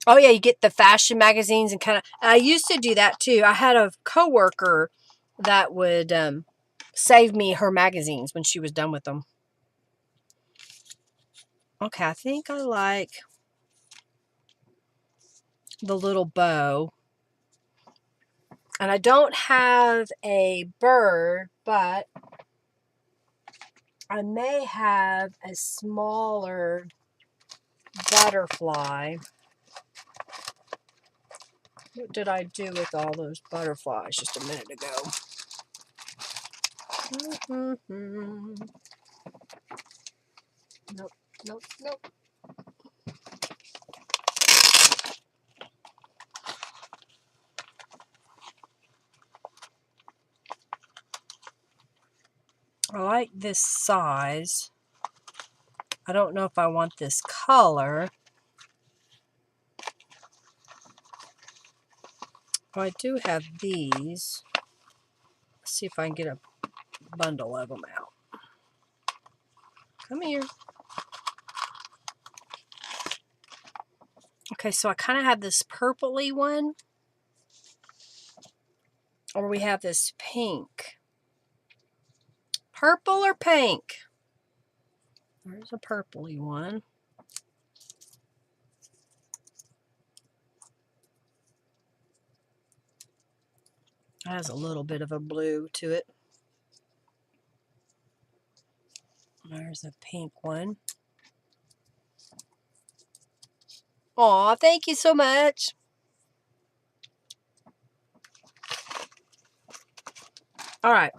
Oh yeah, you get the fashion magazines and I used to do that too. I had a coworker that would save me her magazines when she was done with them. Okay, I think I like the little bow. And I don't have a bird, but I may have a smaller butterfly. What did I do with all those butterflies just a minute ago? Nope, nope, nope. I like this size. I don't know if I want this color. Oh, I do have these. Let's see if I can get a bundle of them out. Come here. Okay, so I kind of have this purpley one. Or we have this pink. Purple or pink? There's a purpley one. It has a little bit of a blue to it. There's a pink one. Aw, thank you so much. All right,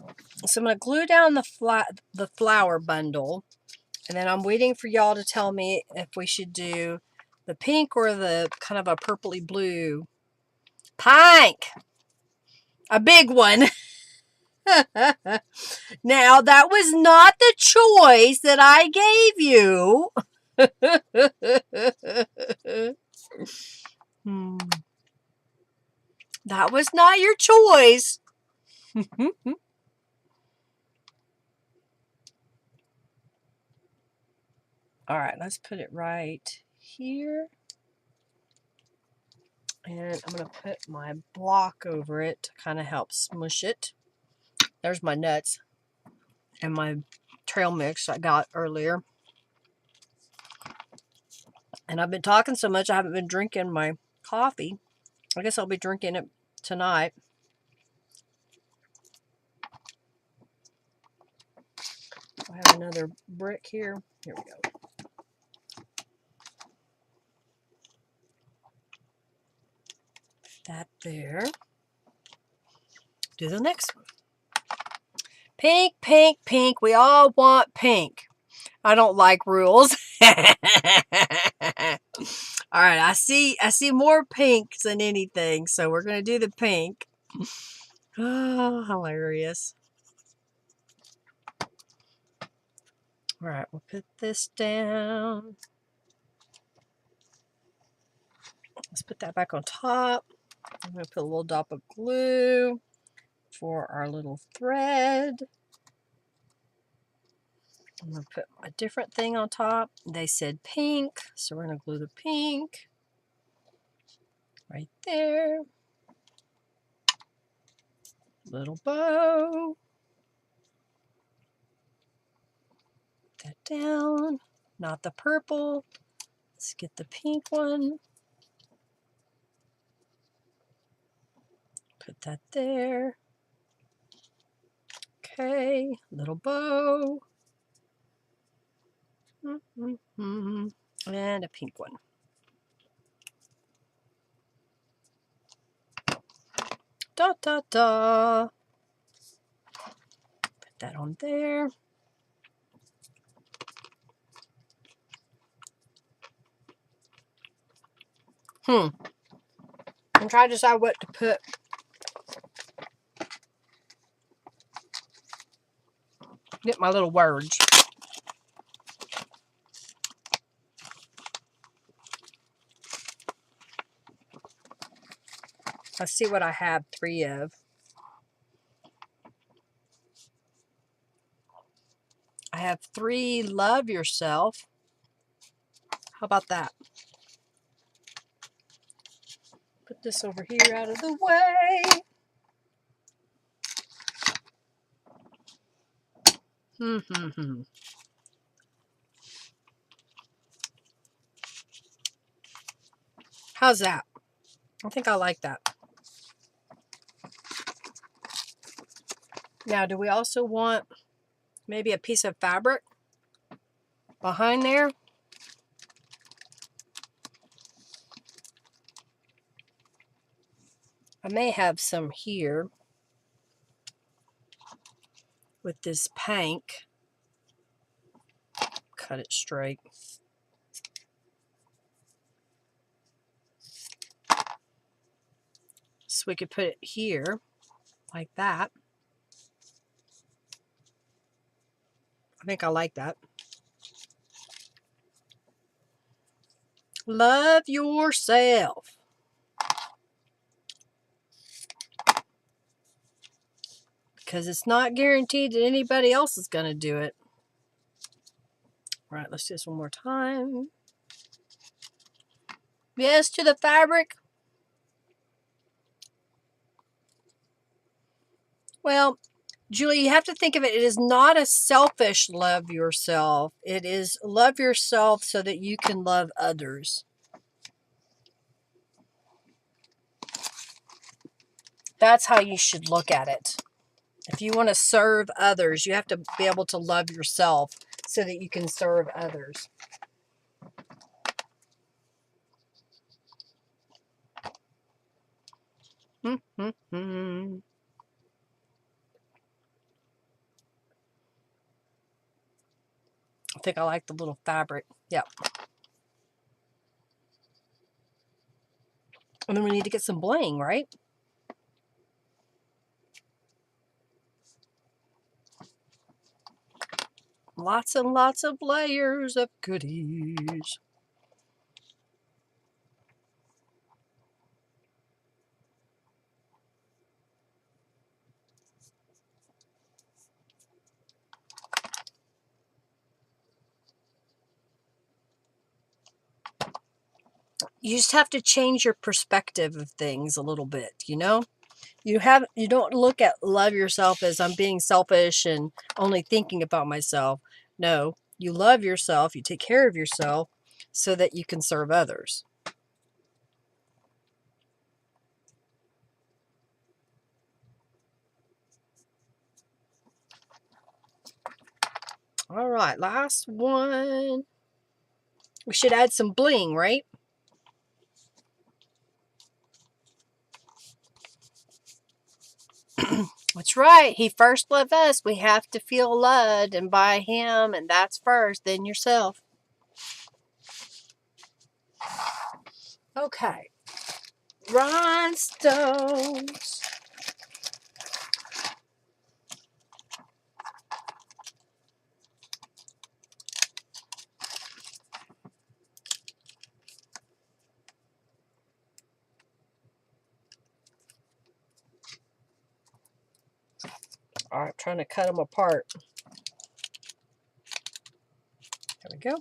so I'm going to glue down the flower bundle, and then I'm waiting for y'all to tell me if we should do the pink or the kind of a purpley blue. Pink! A big one. Now, that was not the choice that I gave you. That was not your choice. All right, let's put it right here. And I'm going to put my block over it to kind of help smush it. There's my nuts and my trail mix I got earlier. And I've been talking so much I haven't been drinking my coffee. I guess I'll be drinking it tonight. I have another brick here. Here we go. That there. Do the next one. Pink, pink, pink. We all want pink. I don't like rules. All right, I see more pinks than anything, so we're going to do the pink. Oh, hilarious. All right, we'll put this down. Let's put that back on top. I'm going to put a little dot of glue for our little thread. I'm going to put a different thing on top. They said pink, so we're going to glue the pink right there. Little bow. Put that down. Not the purple. Let's get the pink one. Put that there. Okay, little bow. And a pink one. Da da da. Put that on there. I'm trying to decide what to put. Get my little words. Let's see what I have 3 of. I have 3 love yourself. How about that? Put this over here out of the way. How's that? I think I like that. Now, do we also want maybe a piece of fabric behind there? I may have some here with this pink. Cut it straight. So we could put it here like that. I think I like that. Love yourself. Because it's not guaranteed that anybody else is going to do it. All right, let's do this one more time. Yes to the fabric. Well, Julie, you have to think of it. It is not a selfish love yourself. It is love yourself so that you can love others. That's how you should look at it. If you want to serve others, you have to be able to love yourself so that you can serve others. I think I like the little fabric. Yep. And then we need to get some bling, right? Lots and lots of layers of goodies. You just have to change your perspective of things a little bit, you know? You don't look at love yourself as I'm being selfish and only thinking about myself. No, you love yourself, you take care of yourself so that you can serve others. All right, last one. We should add some bling, right? That's right. He first loved us. We have to feel loved and by him, and that's first, then yourself. Okay. Rhinestones. All right, I'm trying to cut them apart. There we go.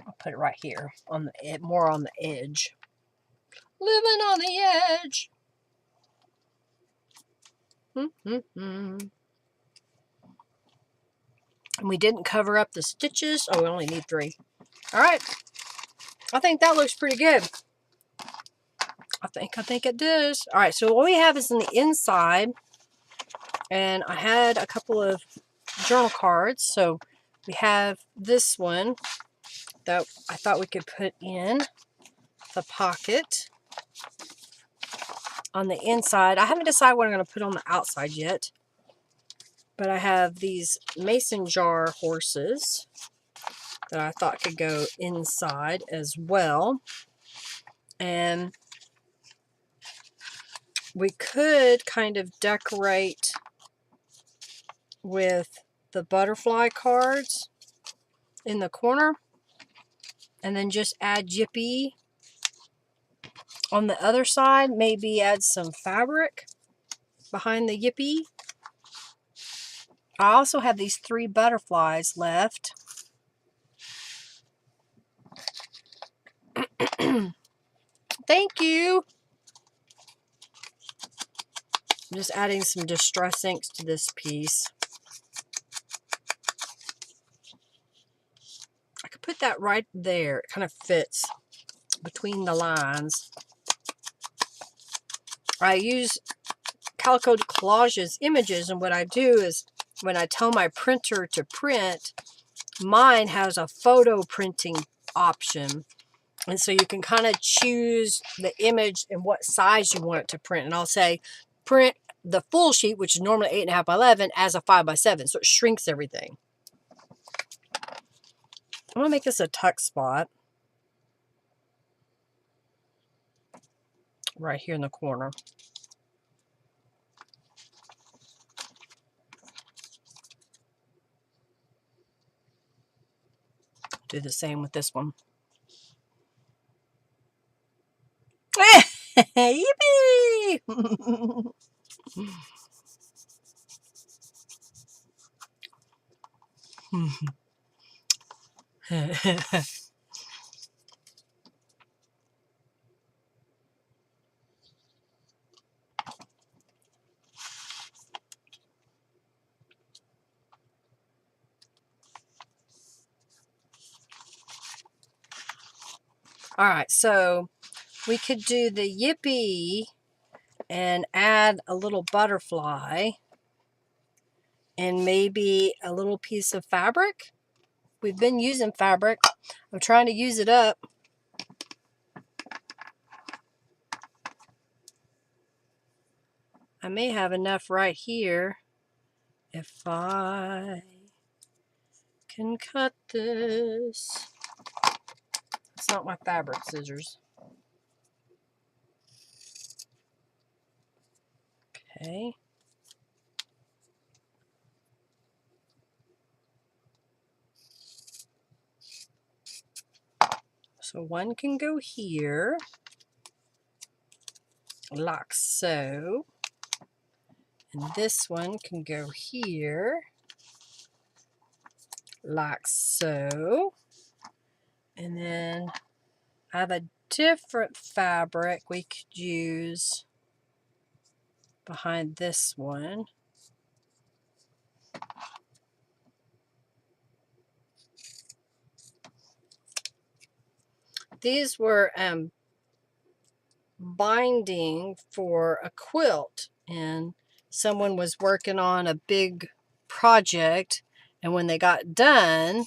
I'll put it right here on the more on the edge. Living on the edge. And we didn't cover up the stitches. Oh, we only need 3. All right. I think that looks pretty good. I think it does. All right, so what we have is in the inside, and I had a couple of journal cards. So we have this one that I thought we could put in the pocket on the inside. I haven't decided what I'm going to put on the outside yet, but I have these mason jar horses that I thought could go inside as well. And we could kind of decorate with the butterfly cards in the corner, and then just add Yippee on the other side. Maybe add some fabric behind the Yippee. I also have these 3 butterflies left. Thank you. I'm just adding some distress inks to this piece. I could put that right there. It kind of fits between the lines. I use Calico Collages images, and what I do is when I tell my printer to print, mine has a photo printing option. And so you can kind of choose the image and what size you want it to print. And I'll say, print the full sheet, which is normally 8.5 by 11, as a 5 by 7. So it shrinks everything. I'm going to make this a tuck spot right here in the corner. Do the same with this one. Yippee! All right, so we could do the Yippee and add a little butterfly and maybe a little piece of fabric. We've been using fabric. I'm trying to use it up. I may have enough right here if I can cut this. It's not my fabric scissors. Okay. So one can go here, like so. And this one can go here, like so. And then I have a different fabric we could use behind this one. These were binding for a quilt, and someone was working on a big project, and when they got done,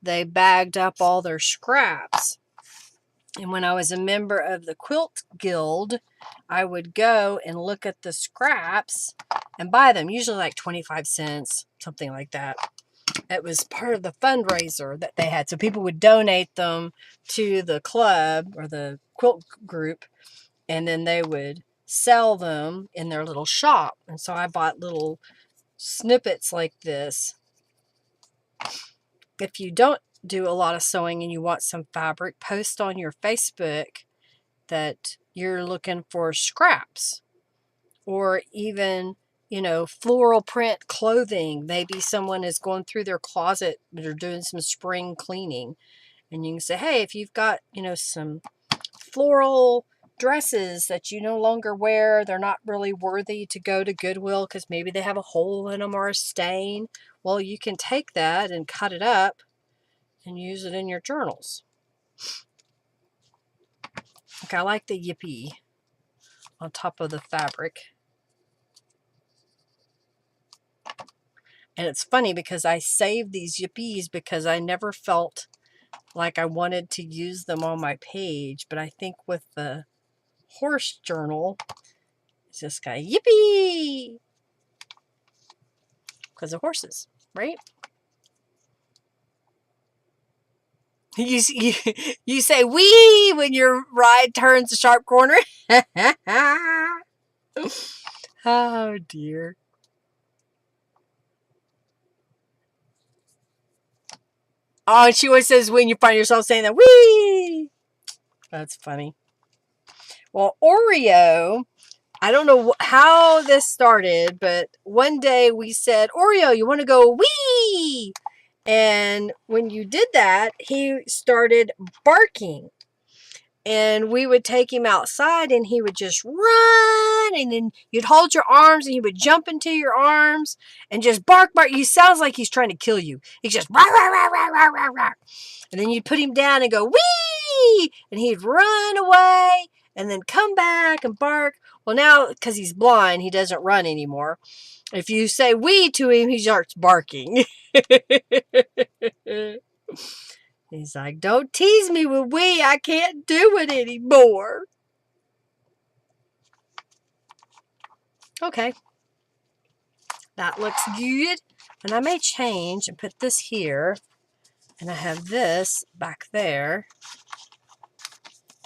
they bagged up all their scraps. And when I was a member of the Quilt Guild, I would go and look at the scraps and buy them, usually like 25 cents, something like that. It was part of the fundraiser that they had. So people would donate them to the club or the quilt group, and then they would sell them in their little shop. And so I bought little snippets like this. If you don't do a lot of sewing and you want some fabric, post on your Facebook that you're looking for scraps, or even, you know, floral print clothing. Maybe someone is going through their closet, they're doing some spring cleaning, and you can say, hey, if you've got, you know, some floral dresses that you no longer wear, they're not really worthy to go to Goodwill because maybe they have a hole in them or a stain. Well, you can take that and cut it up and use it in your journals. Okay, I like the yippee on top of the fabric. And it's funny because I saved these yippies because I never felt like I wanted to use them on my page. But I think with the horse journal, it's just got yippee because of horses, right? You say wee when your ride turns a sharp corner. Oh dear. Oh, and she always says when you find yourself saying that wee. That's funny. Well, Oreo, I don't know how this started, but one day we said, Oreo, you want to go wee? And when you did that, he started barking. And we would take him outside and he would just run, and then you'd hold your arms and he would jump into your arms and just bark. He sounds like he's trying to kill you. He's just rah, rah, rah, rah, rah, rah, rah. And then you'd put him down and go wee, and he'd run away and then come back and bark. Well, now because he's blind, he doesn't run anymore. If you say wee to him, he starts barking. He's like, don't tease me with wee. I can't do it anymore. Okay. That looks good. And I may change and put this here. And I have this back there.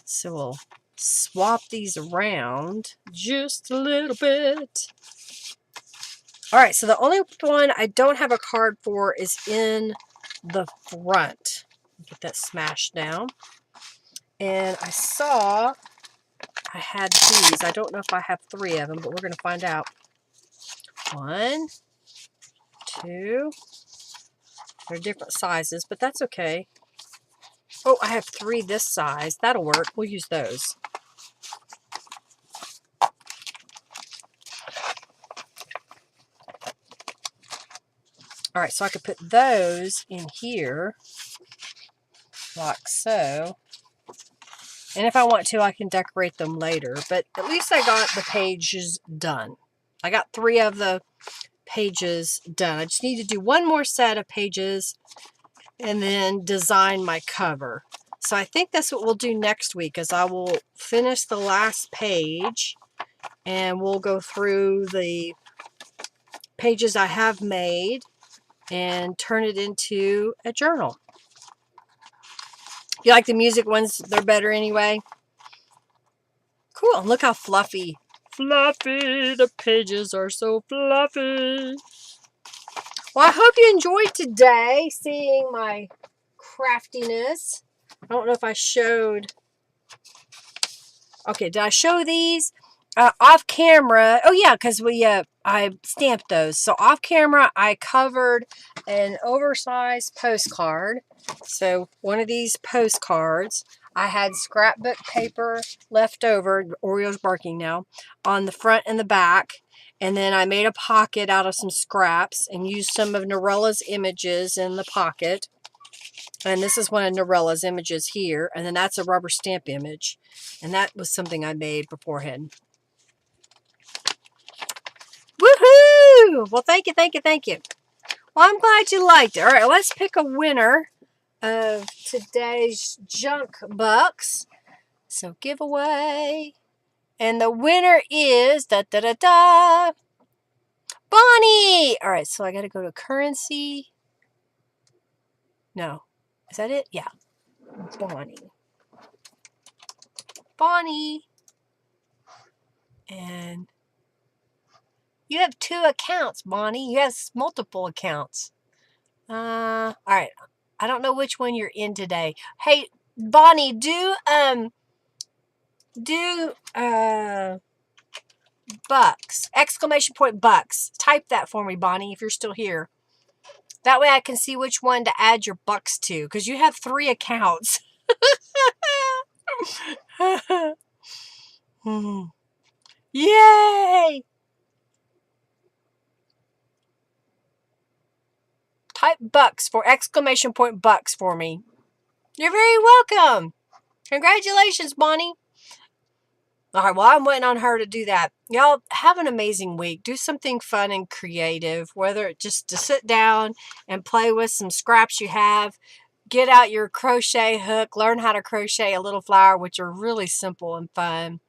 So we'll swap these around just a little bit. All right. So the only one I don't have a card for is in the front. Get that smashed down. And I saw I had these. I don't know if I have 3 of them, but we're going to find out. 1, 2. They're different sizes, but that's okay. Oh, I have 3 this size. That'll work. We'll use those. All right, so I could put those in here like so. And if I want to, I can decorate them later. But at least I got the pages done. I got 3 of the pages done. I just need to do 1 more set of pages and then design my cover. So I think that's what we'll do next week, is I will finish the last page and we'll go through the pages I have made and turn it into a journal. You like the music ones? They're better anyway. Cool. Look how fluffy. Fluffy. The pages are so fluffy. Well, I hope you enjoyed today seeing my craftiness. I don't know if I showed. Okay, did I show these? Off camera. Oh yeah, because I stamped those. So off camera, I covered an oversized postcard. So one of these postcards, I had scrapbook paper left over. Oreo's barking now, on the front and the back. And then I made a pocket out of some scraps and used some of Norella's images in the pocket. And this is one of Norella's images here. And then that's a rubber stamp image. And that was something I made beforehand. Woohoo! Well, thank you, thank you, thank you. Well, I'm glad you liked it. All right, let's pick a winner of today's junk bucks. So giveaway. And the winner is da-da-da-da, Bonnie. All right, so I got to go to currency. No. Is that it? Yeah. Bonnie. Bonnie. And you have 2 accounts, Bonnie. You have multiple accounts. All right. I don't know which one you're in today. Hey, Bonnie, bucks, exclamation point bucks. Type that for me, Bonnie, if you're still here. That way I can see which one to add your bucks to, because you have 3 accounts. Yay! Type bucks for exclamation point bucks for me. You're very welcome. Congratulations, Bonnie. All right, well, I'm waiting on her to do that. Y'all have an amazing week. Do something fun and creative, whether it's just to sit down and play with some scraps you have. Get out your crochet hook. Learn how to crochet a little flower, which are really simple and fun.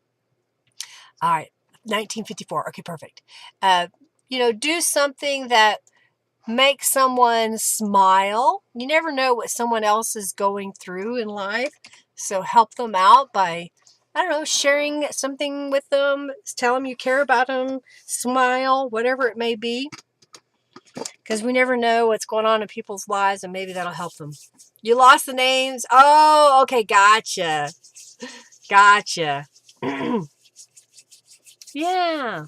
All right, 1954. Okay, perfect. Do something that makes someone smile. You never know what someone else is going through in life. So help them out by, I don't know, sharing something with them. Tell them you care about them. Smile, whatever it may be. Because we never know what's going on in people's lives, and maybe that'll help them. You lost the names? Oh, okay, gotcha. Gotcha. Yeah.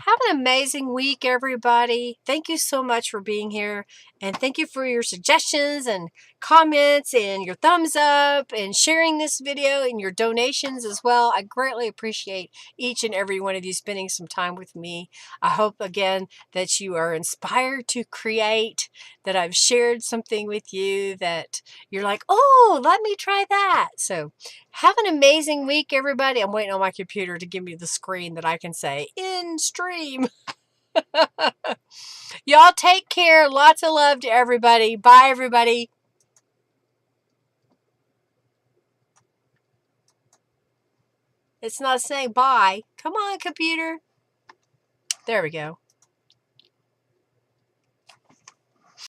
Have an amazing week, everybody. Thank you so much for being here. And thank you for your suggestions and comments and your thumbs up and sharing this video and your donations as well. I greatly appreciate each and every one of you spending some time with me. I hope, again, that you are inspired to create, that I've shared something with you that you're like, oh, let me try that. So have an amazing week, everybody. I'm waiting on my computer to give me the screen that I can say in stream. Y'all take care. Lots of love to everybody. Bye, everybody. It's not saying bye. Come on, computer. There we go.